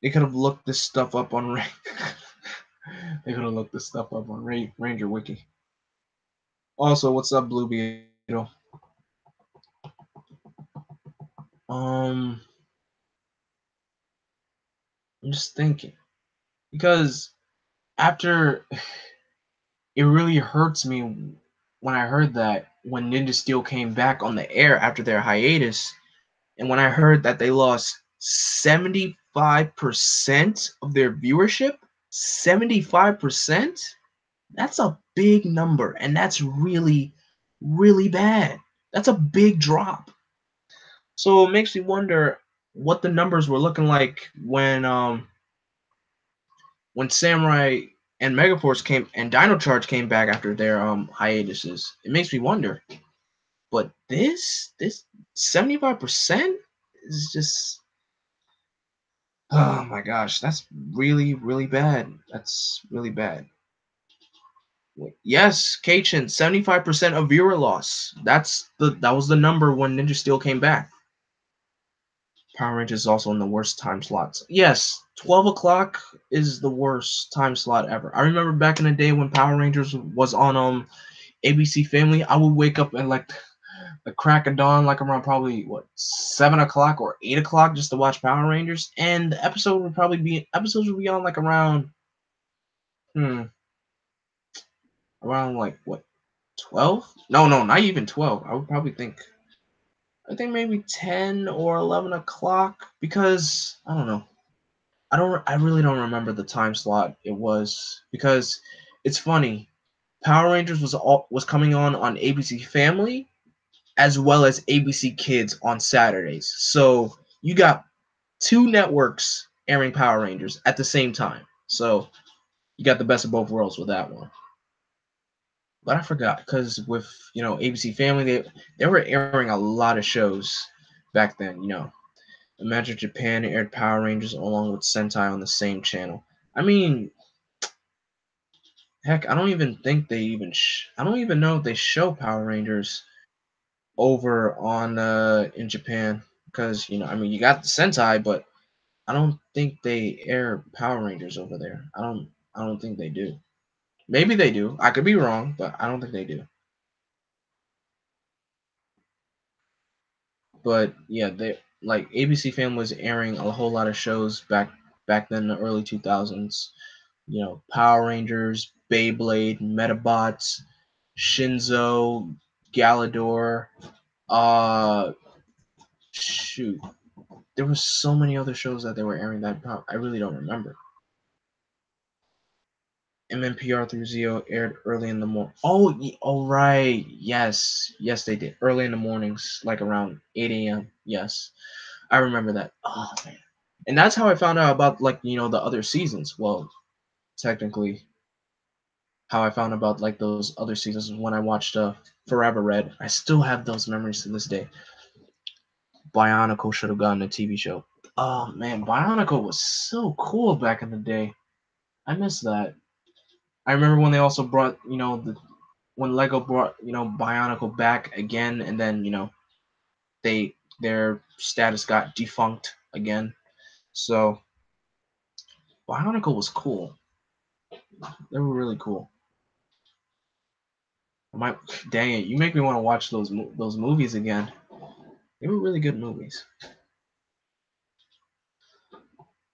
they could have looked this stuff up on they could have looked this stuff up on Ranger Wiki. Also, what's up, Blue Beetle? Um, I'm just thinking because after it really hurts me when I heard that when Ninja Steel came back on the air after their hiatus, and when I heard that they lost 75% of their viewership, 75%. That's a big number, and that's really, really bad. That's a big drop. So it makes me wonder what the numbers were looking like when Samurai and Megaforce came and Dino Charge came back after their hiatuses. It makes me wonder. But this 75% is just, oh my gosh, that's really, really bad. That's really bad. Yes, Kaichin, 75% of viewer loss. That was the number when Ninja Steel came back. Power Rangers is also in the worst time slots. Yes, 12 o'clock is the worst time slot ever. I remember back in the day when Power Rangers was on ABC Family, I would wake up at like the crack of dawn, like around probably 7 o'clock or 8 o'clock, just to watch Power Rangers, and the episodes would be on like hmm around like what 12? No, no, not even 12. I think maybe 10 or 11 o'clock because I don't know. I really don't remember the time slot it was because it's funny. Power Rangers was coming on ABC Family as well as ABC Kids on Saturdays. So you got two networks airing Power Rangers at the same time. So you got the best of both worlds with that one. But I forgot because with ABC Family, they were airing a lot of shows back then. Imagine Japan aired Power Rangers along with Sentai on the same channel. I mean, heck, I don't even think they even. I don't even know if they show Power Rangers over on in Japan because I mean, you got the Sentai, but I don't think they air Power Rangers over there. I don't think they do. Maybe they do. I could be wrong, but I don't think they do. But yeah, they like ABC Family was airing a whole lot of shows back then in the early 2000s. You know, Power Rangers, Beyblade, Metabots, Shinzo, Galador. Uh, shoot, there was so many other shows that they were airing that I really don't remember. MMPR through Zio aired early in the morning. Oh, oh right, yes, yes they did. Early in the mornings, like around 8 a.m. Yes, I remember that. Oh man, and that's how I found out about like the other seasons. Well, technically, how I found about like those other seasons was when I watched Forever Red. I still have those memories to this day. Bionicle should have gotten a TV show. Oh man, Bionicle was so cool back in the day. I miss that. I remember when they also brought, when Lego brought, Bionicle back again, and then, they their status got defunct again. So Bionicle was cool. They were really cool. I might, dang it, you make me want to watch those movies again. They were really good movies.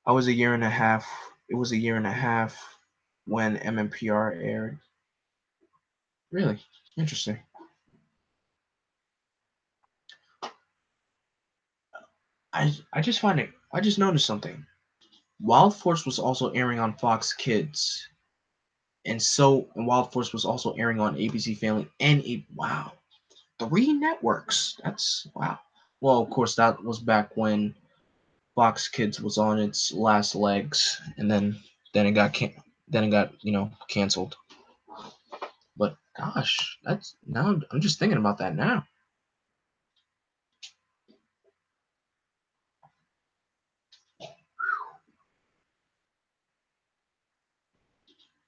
I was a year and a half. It was a year and a half when MMPR aired. Really interesting. I just find it. I just noticed something. Wild Force was also airing on Fox Kids, and Wild Force was also airing on ABC Family and wow, 3 networks. That's wow. Well, of course, that was back when Fox Kids was on its last legs, and then it got canceled. But gosh, that's now I'm just thinking about that now.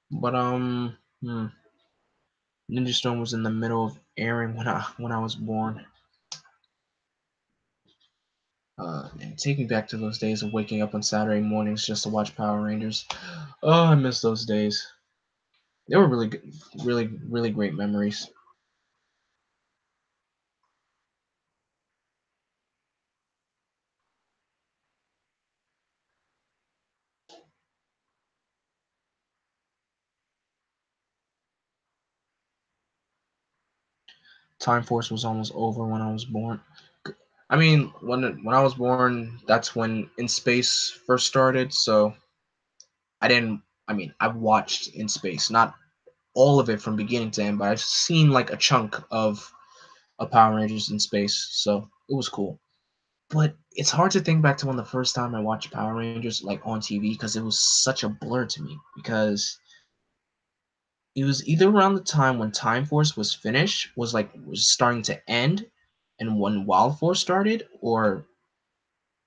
But Ninja Storm was in the middle of airing when I was born. And take me back to those days of waking up on Saturday mornings just to watch Power Rangers. Oh, I miss those days. They were really good, really great memories. Time Force was almost over when I was born. I mean, when I was born, that's when In Space first started. So I didn't. I mean, I've watched In Space, not all of it from beginning to end, but I've seen like a chunk of a Power Rangers in Space. So it was cool. But it's hard to think back to when the first time I watched Power Rangers like on TV because it was such a blur to me because it was either around the time when Time Force was finished, was starting to end, and when Wild Force started, or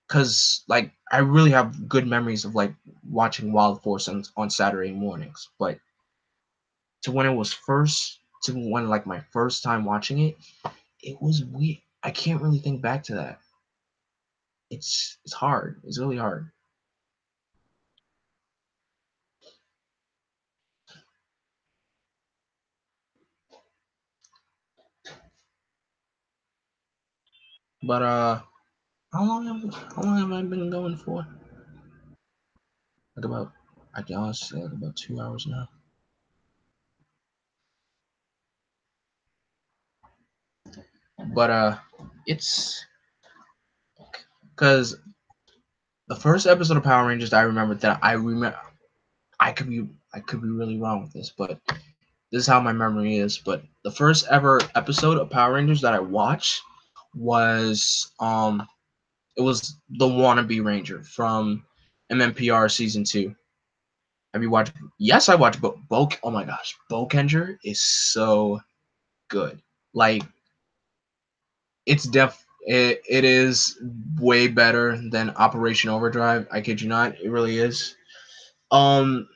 because like I really have good memories of like watching Wild Force on Saturday mornings, but to when it was first to when like my first time watching it, it was weird. I can't really think back to that. It's hard. It's really hard. But how long have I been going for? Like about I can honestly say like about 2 hours now. But it's because the first episode of Power Rangers that I remember that I remember I could be really wrong with this, but this is how my memory is. But the first ever episode of Power Rangers that I watched was it was the Wannabe Ranger from MMPR season 2. Have you watched? Yes, I watched Oh my gosh, Bokenger is so good. Like it is way better than Operation Overdrive. I kid you not, it really is. Um,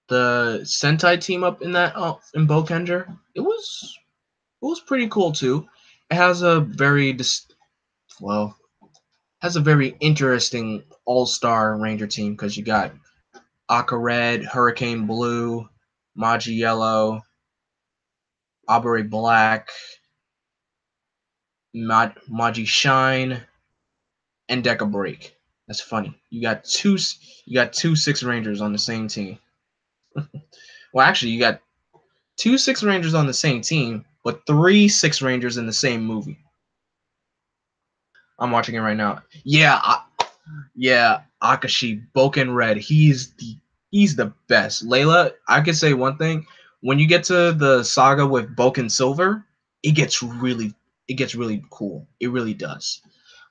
the Sentai team up in that in Bokenger, it was pretty cool too. It has a very well. has a very interesting all-star Ranger team because you got Aqua Red, Hurricane Blue, Magi Yellow, Aubrey Black, Magi Shine, and Deca Break. That's funny. You got two Six Rangers on the same team. Well, actually, you got two Six Rangers on the same team, but three Six Rangers in the same movie. I'm watching it right now. Yeah, Akashi, Boken Red. He's the best. Layla, I could say one thing. When you get to the saga with Boken Silver, it gets really cool. It really does.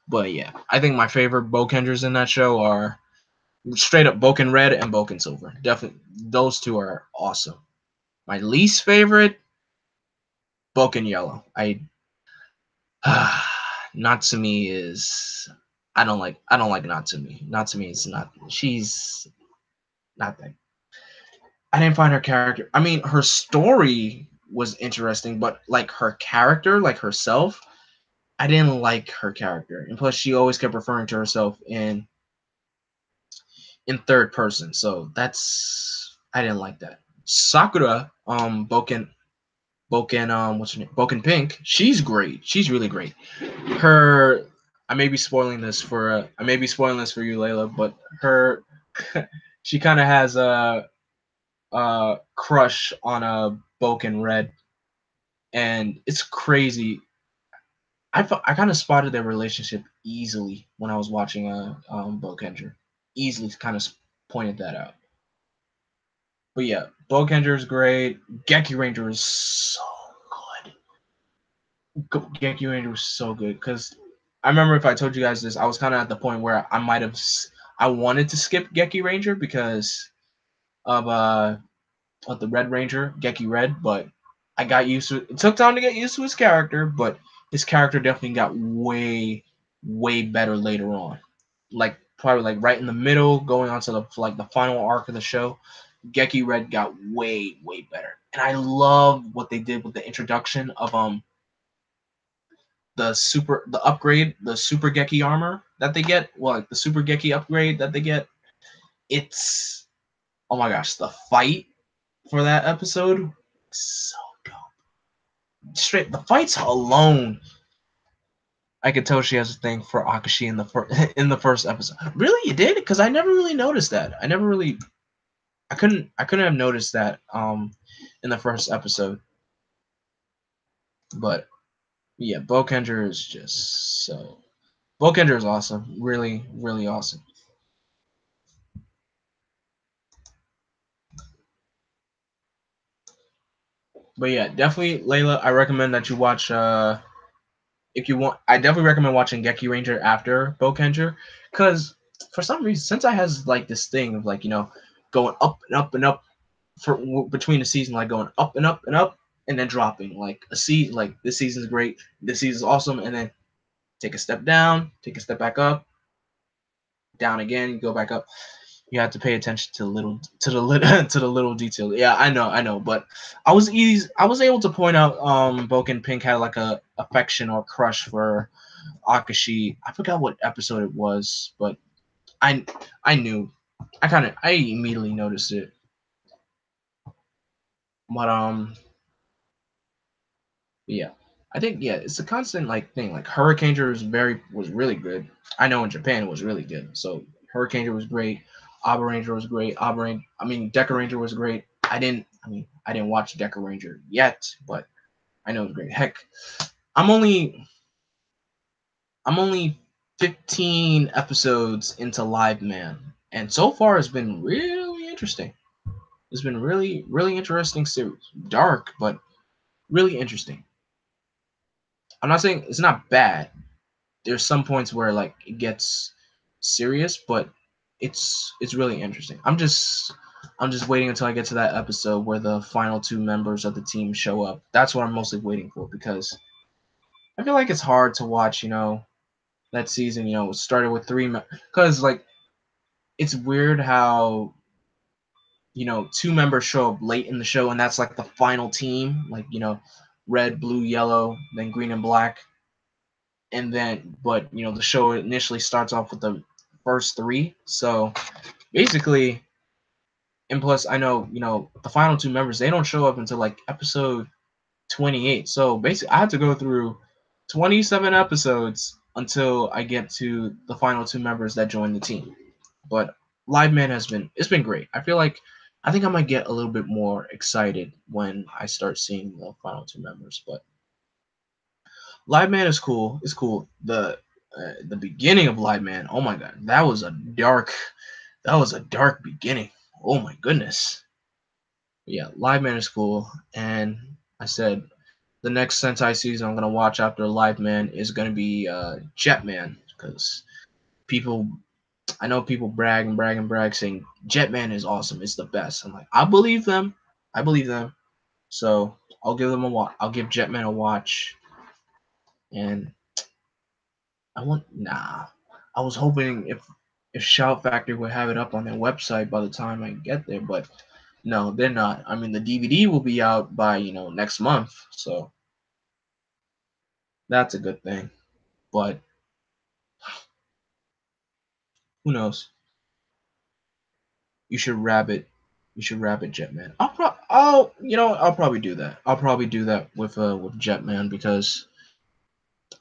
But yeah, I think my favorite Bokenders in that show are straight up Boken Red and Boken Silver. Definitely, those two are awesome. My least favorite, Boken Yellow. Natsumi is I don't like Natsumi. Natsumi is not she's not that. I didn't find her character. I mean, her story was interesting, but like her character, like herself, I didn't like her character. And plus, she always kept referring to herself in third person. So that's I didn't like that. Sakura, Boken, what's her name? Boken Pink. She's great. She's really great. Her, I may be spoiling this for you, Layla, but her, she kind of has a crush on a Boken Red, and it's crazy. I kind of spotted their relationship easily when I was watching Bokenger. Easily kind of pointed that out. But yeah, Bokenger is great. Geki Ranger is so good. Geki Ranger was so good because I remember if I told you guys this, I was kind of at the point where I wanted to skip Geki Ranger because of the Red Ranger, Geki Red, but I got used to it. It took time to get used to his character, but his character definitely got way better later on. Like probably like right in the middle, going on to the final arc of the show, Geki Red got way better. And I love what they did with the introduction of the super Geki armor that they get. Well, like the super Geki upgrade that they get. It's oh my gosh, the fight for that episode so straight the fights alone. I could tell she has a thing for Akashi in the in the first episode. Really, you did? Because I never really noticed that. I couldn't have noticed that in the first episode. But yeah, Bokender is just so Bokender is awesome. Really awesome. But yeah, definitely Layla, I recommend that you watch if you want I definitely recommend watching Geki Ranger after Bokender cuz for some reason since I has like this thing of like, going up and up and up for between the season, like going up and up and up, and then dropping. Like like this season's great, this season's awesome, and then take a step down, take a step back up, down again, you go back up. You have to pay attention to to the little detail. Yeah, I know, but I was able to point out Boken Pink had like a affection or crush for Akashi. I forgot what episode it was, but I I knew. I immediately noticed it. But yeah, I think yeah, it's a constant like thing. Like Hurricane was really good. I know in Japan it was really good. So Hurricane was great. Abba Ranger was great. I mean Deca Ranger was great. I didn't watch Deca Ranger yet, but I know it was great. Heck, I'm only I'm only 15 episodes into Live Man, and so far it's been really interesting. It's been really interesting series. Dark, but really interesting. I'm not saying it's not bad. There's some points where like it gets serious, but it's really interesting. I'm just waiting until I get to that episode where the final two members of the team show up. That's what I'm mostly waiting for because I feel like it's hard to watch, that season, it started with because like it's weird how two members show up late in the show and that's like the final team, like red, blue, yellow, then green and black. and then but the show initially starts off with the first three. So basically, and plus I know the final two members, they don't show up until like episode 28. So basically, I had to go through 27 episodes until I get to the final two members that join the team. But Live Man it's been great. I think I might get a little bit more excited when I start seeing the final two members. But Live Man is cool. It's cool. The beginning of Live Man, oh my god, that was a dark beginning. Oh my goodness. Yeah, Live Man is cool, and I said the next Sentai season I'm gonna watch after Live Man is gonna be Jetman, because people I know people brag and brag and brag saying Jetman is awesome, it's the best. I'm like, I believe them, I believe them. So I'll give them a watch. I'll give Jetman a watch, and I was hoping if Shout Factory would have it up on their website by the time I get there, but no, they're not. I mean, the DVD will be out by next month, so that's a good thing. But who knows? You should rabbit. You should rabbit Jetman. I'll probably do that. I'll probably do that with Jetman, because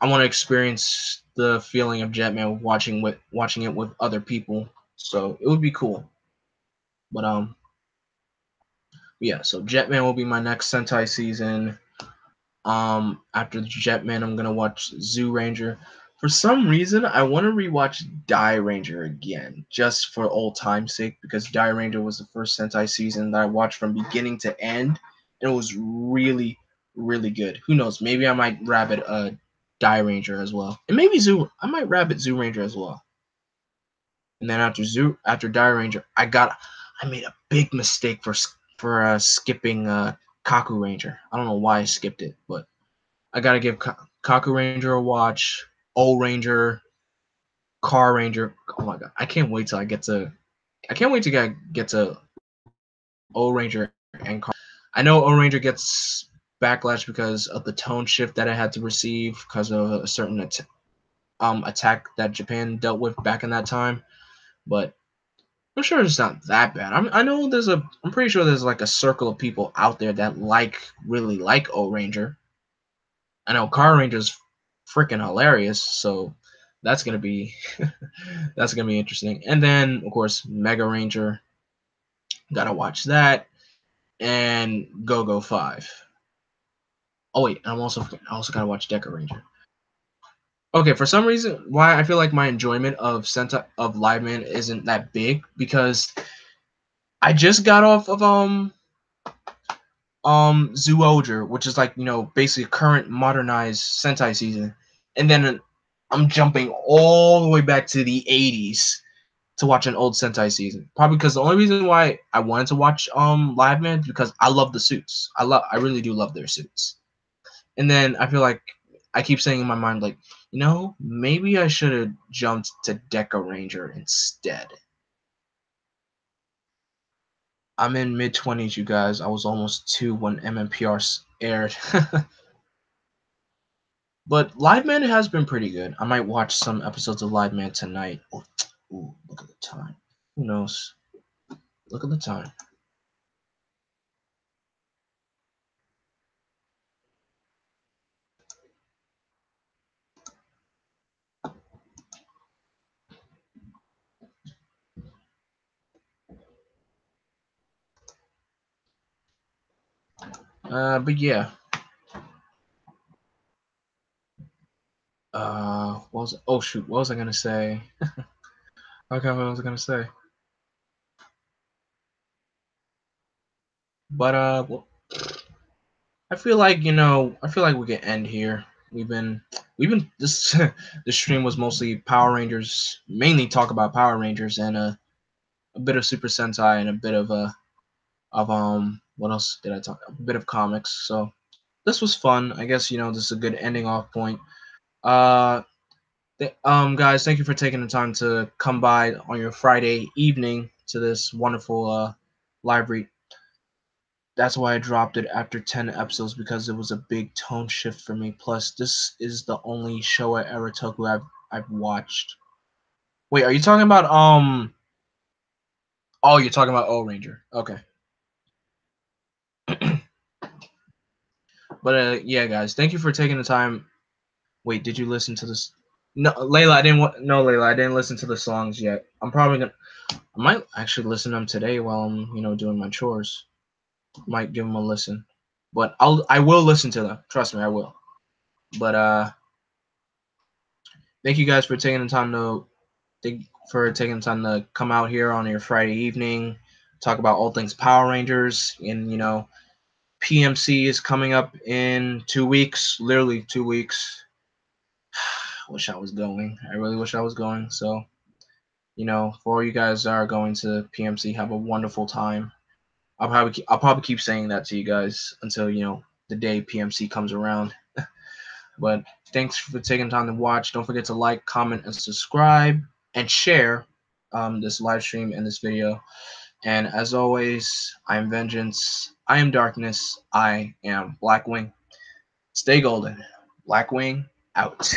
I want to experience the feeling of Jetman watching it with other people. So it would be cool. But yeah. So Jetman will be my next Sentai season. After Jetman, I'm gonna watch Zoo Ranger. For some reason, I want to rewatch Die Ranger again, just for old time's sake, because Die Ranger was the first Sentai season that I watched from beginning to end, and it was really, really good. Who knows? Maybe I might rabbit Die Ranger as well, and maybe Zoo. I might rabbit Zoo Ranger as well. And then after Die Ranger, I made a big mistake for skipping Kaku Ranger. I don't know why I skipped it, but I gotta give Kaku Ranger a watch. O Ranger, Car Ranger. Oh my god, I can't wait till I get to. I can't wait to get to O Ranger and Car. I know O Ranger gets backlash because of the tone shift that it had to receive because of a certain attack that Japan dealt with back in that time. But I'm sure it's not that bad. I know I'm pretty sure there's like a circle of people out there that really like O Ranger. I know Car Ranger's freaking hilarious, so that's gonna be that's gonna be interesting. And then of course Mega Ranger, gotta watch that, and Go Go 5. Oh wait, I also gotta watch Deca Ranger. Okay, for some reason, why I feel like my enjoyment of Sentai of Live Man isn't that big, because I just got off of Zyuohger, which is like basically current modernized Sentai season, and then I'm jumping all the way back to the 80s to watch an old Sentai season. Probably because the only reason why I wanted to watch Live Man is because I love the suits. I really do love their suits. And then I feel like I keep saying in my mind, like, maybe I should have jumped to Deca Ranger instead. I'm in mid-20s, you guys. I was almost 2 when MMPR aired. But Live Man has been pretty good. I might watch some episodes of Live Man tonight. Ooh, look at the time. Who knows? Look at the time. But yeah. What was? Oh shoot, what was I gonna say? Okay, what was I gonna say? But I feel like we can end here. We've been this this stream was mostly Power Rangers, mainly talk about Power Rangers, and a bit of Super Sentai, and a bit of what else did I talk? A bit of comics. So this was fun. I guess this is a good ending off point. Uh, guys, thank you for taking the time to come by on your Friday evening to this wonderful live read. that's why I dropped it after 10 episodes, because it was a big tone shift for me. Plus, this is the only Showa Aratoku I've watched. Wait, are you talking about Oh, you're talking about O Ranger. Okay. But yeah, guys, thank you for taking the time. Wait, did you listen to this? No, Layla, I didn't. No, Layla, I didn't listen to the songs yet. I'm probably gonna. I might actually listen to them today while I'm, doing my chores. Might give them a listen, but I will listen to them. Trust me, I will. But thank you guys for taking the time to come out here on your Friday evening, talk about all things Power Rangers, and PMC is coming up in 2 weeks, literally 2 weeks. Wish I was going. I really wish I was going. So, for all you guys that are going to PMC, have a wonderful time. I'll probably keep saying that to you guys until the day PMC comes around. But thanks for taking time to watch. Don't forget to like, comment, and subscribe, and share this live stream and this video. And as always, I am Vengeance. I am Darkness. I am Blackwing. Stay golden. Blackwing out.